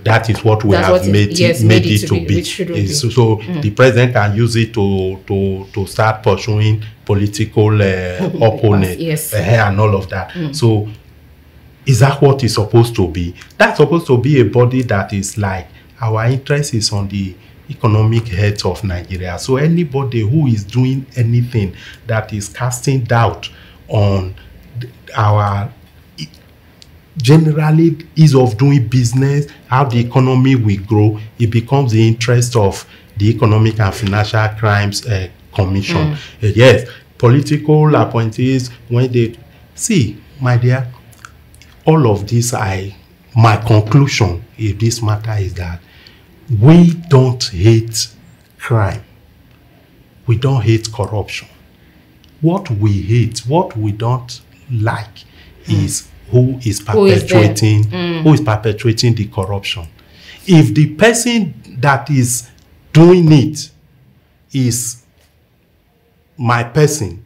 That is what we have made it to be. So the president can use it to start pursuing political opponents and all of that. So is that what it's supposed to be? That's supposed to be a body that is like, our interest is on the economic health of Nigeria. So anybody who is doing anything that is casting doubt on our generally ease of doing business, how the economy will grow, it becomes the interest of the Economic and Financial Crimes Commission. Yes, political appointees, when they see, my dear, all of this, my conclusion in this matter is that we don't hate crime. We don't hate corruption. What we hate, what we don't like is who is perpetrating the corruption. If the person that is doing it is my person,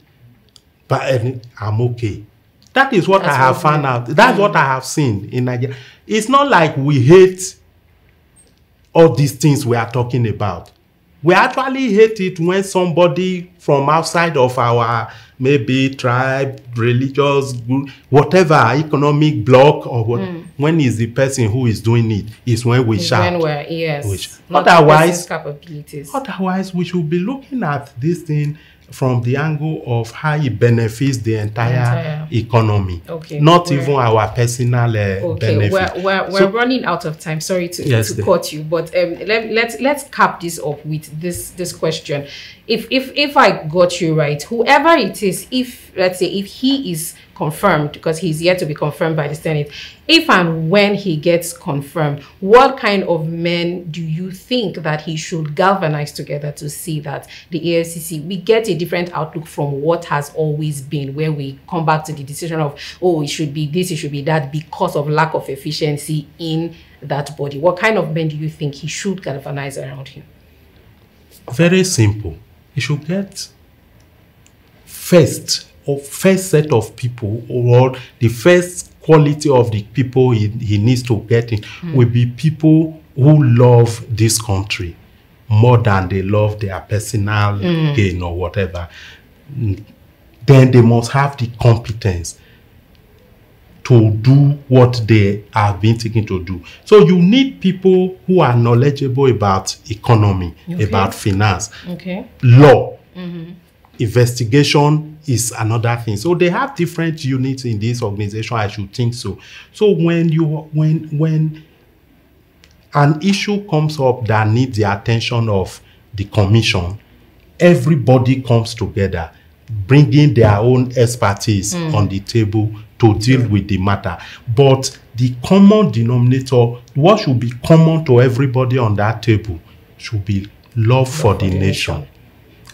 but I'm okay. That is what I have found out. That's what I have seen in Nigeria. It's not like we hate all these things we are talking about. We actually hate it when somebody from outside of our maybe tribe, religious group, whatever, economic bloc, or what, when is the person who is doing it, is when we shout. When we're, yes. Otherwise, we should be looking at this thing from the angle of how it benefits the entire economy, not even our personal benefit. We're running out of time. Sorry to cut you, but let's cap this up with this question. If I got you right, whoever it is, if let's say if he is confirmed, because he's yet to be confirmed by the Senate, if and when he gets confirmed, what kind of men do you think that he should galvanize together to see that the AFCC, we get a different outlook from what has always been, where we come back to the decision of, oh, it should be this, it should be that, because of lack of efficiency in that body? What kind of men do you think he should galvanize around him? Very simple. He should get first set of people, or the first quality of the people he needs to get in will be people who love this country more than they love their personal gain or whatever. Then they must have the competence to do what they have been taken to do. So you need people who are knowledgeable about economy, about finance, law, investigation is another thing. So they have different units in this organization, I should think so. So when an issue comes up that needs the attention of the commission, everybody comes together, bringing their own expertise on the table to deal with the matter. But the common denominator, what should be common to everybody on that table, should be love for the nation.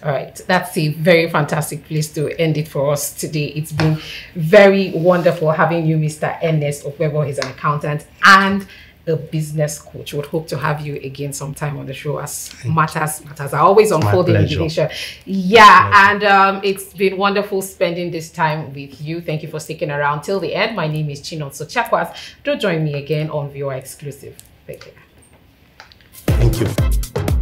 All right, that's a very fantastic place to end it for us today. It's been very wonderful having you, Mr. Ernest Okwebo. He's an accountant and a business coach. We would hope to have you again sometime on the show, as matters are always unfolding in the nation. Yeah, and it's been wonderful spending this time with you. Thank you for sticking around till the end. My name is Chinonso Chakwas. Do join me again on VOA Exclusive. Thank you. Thank you.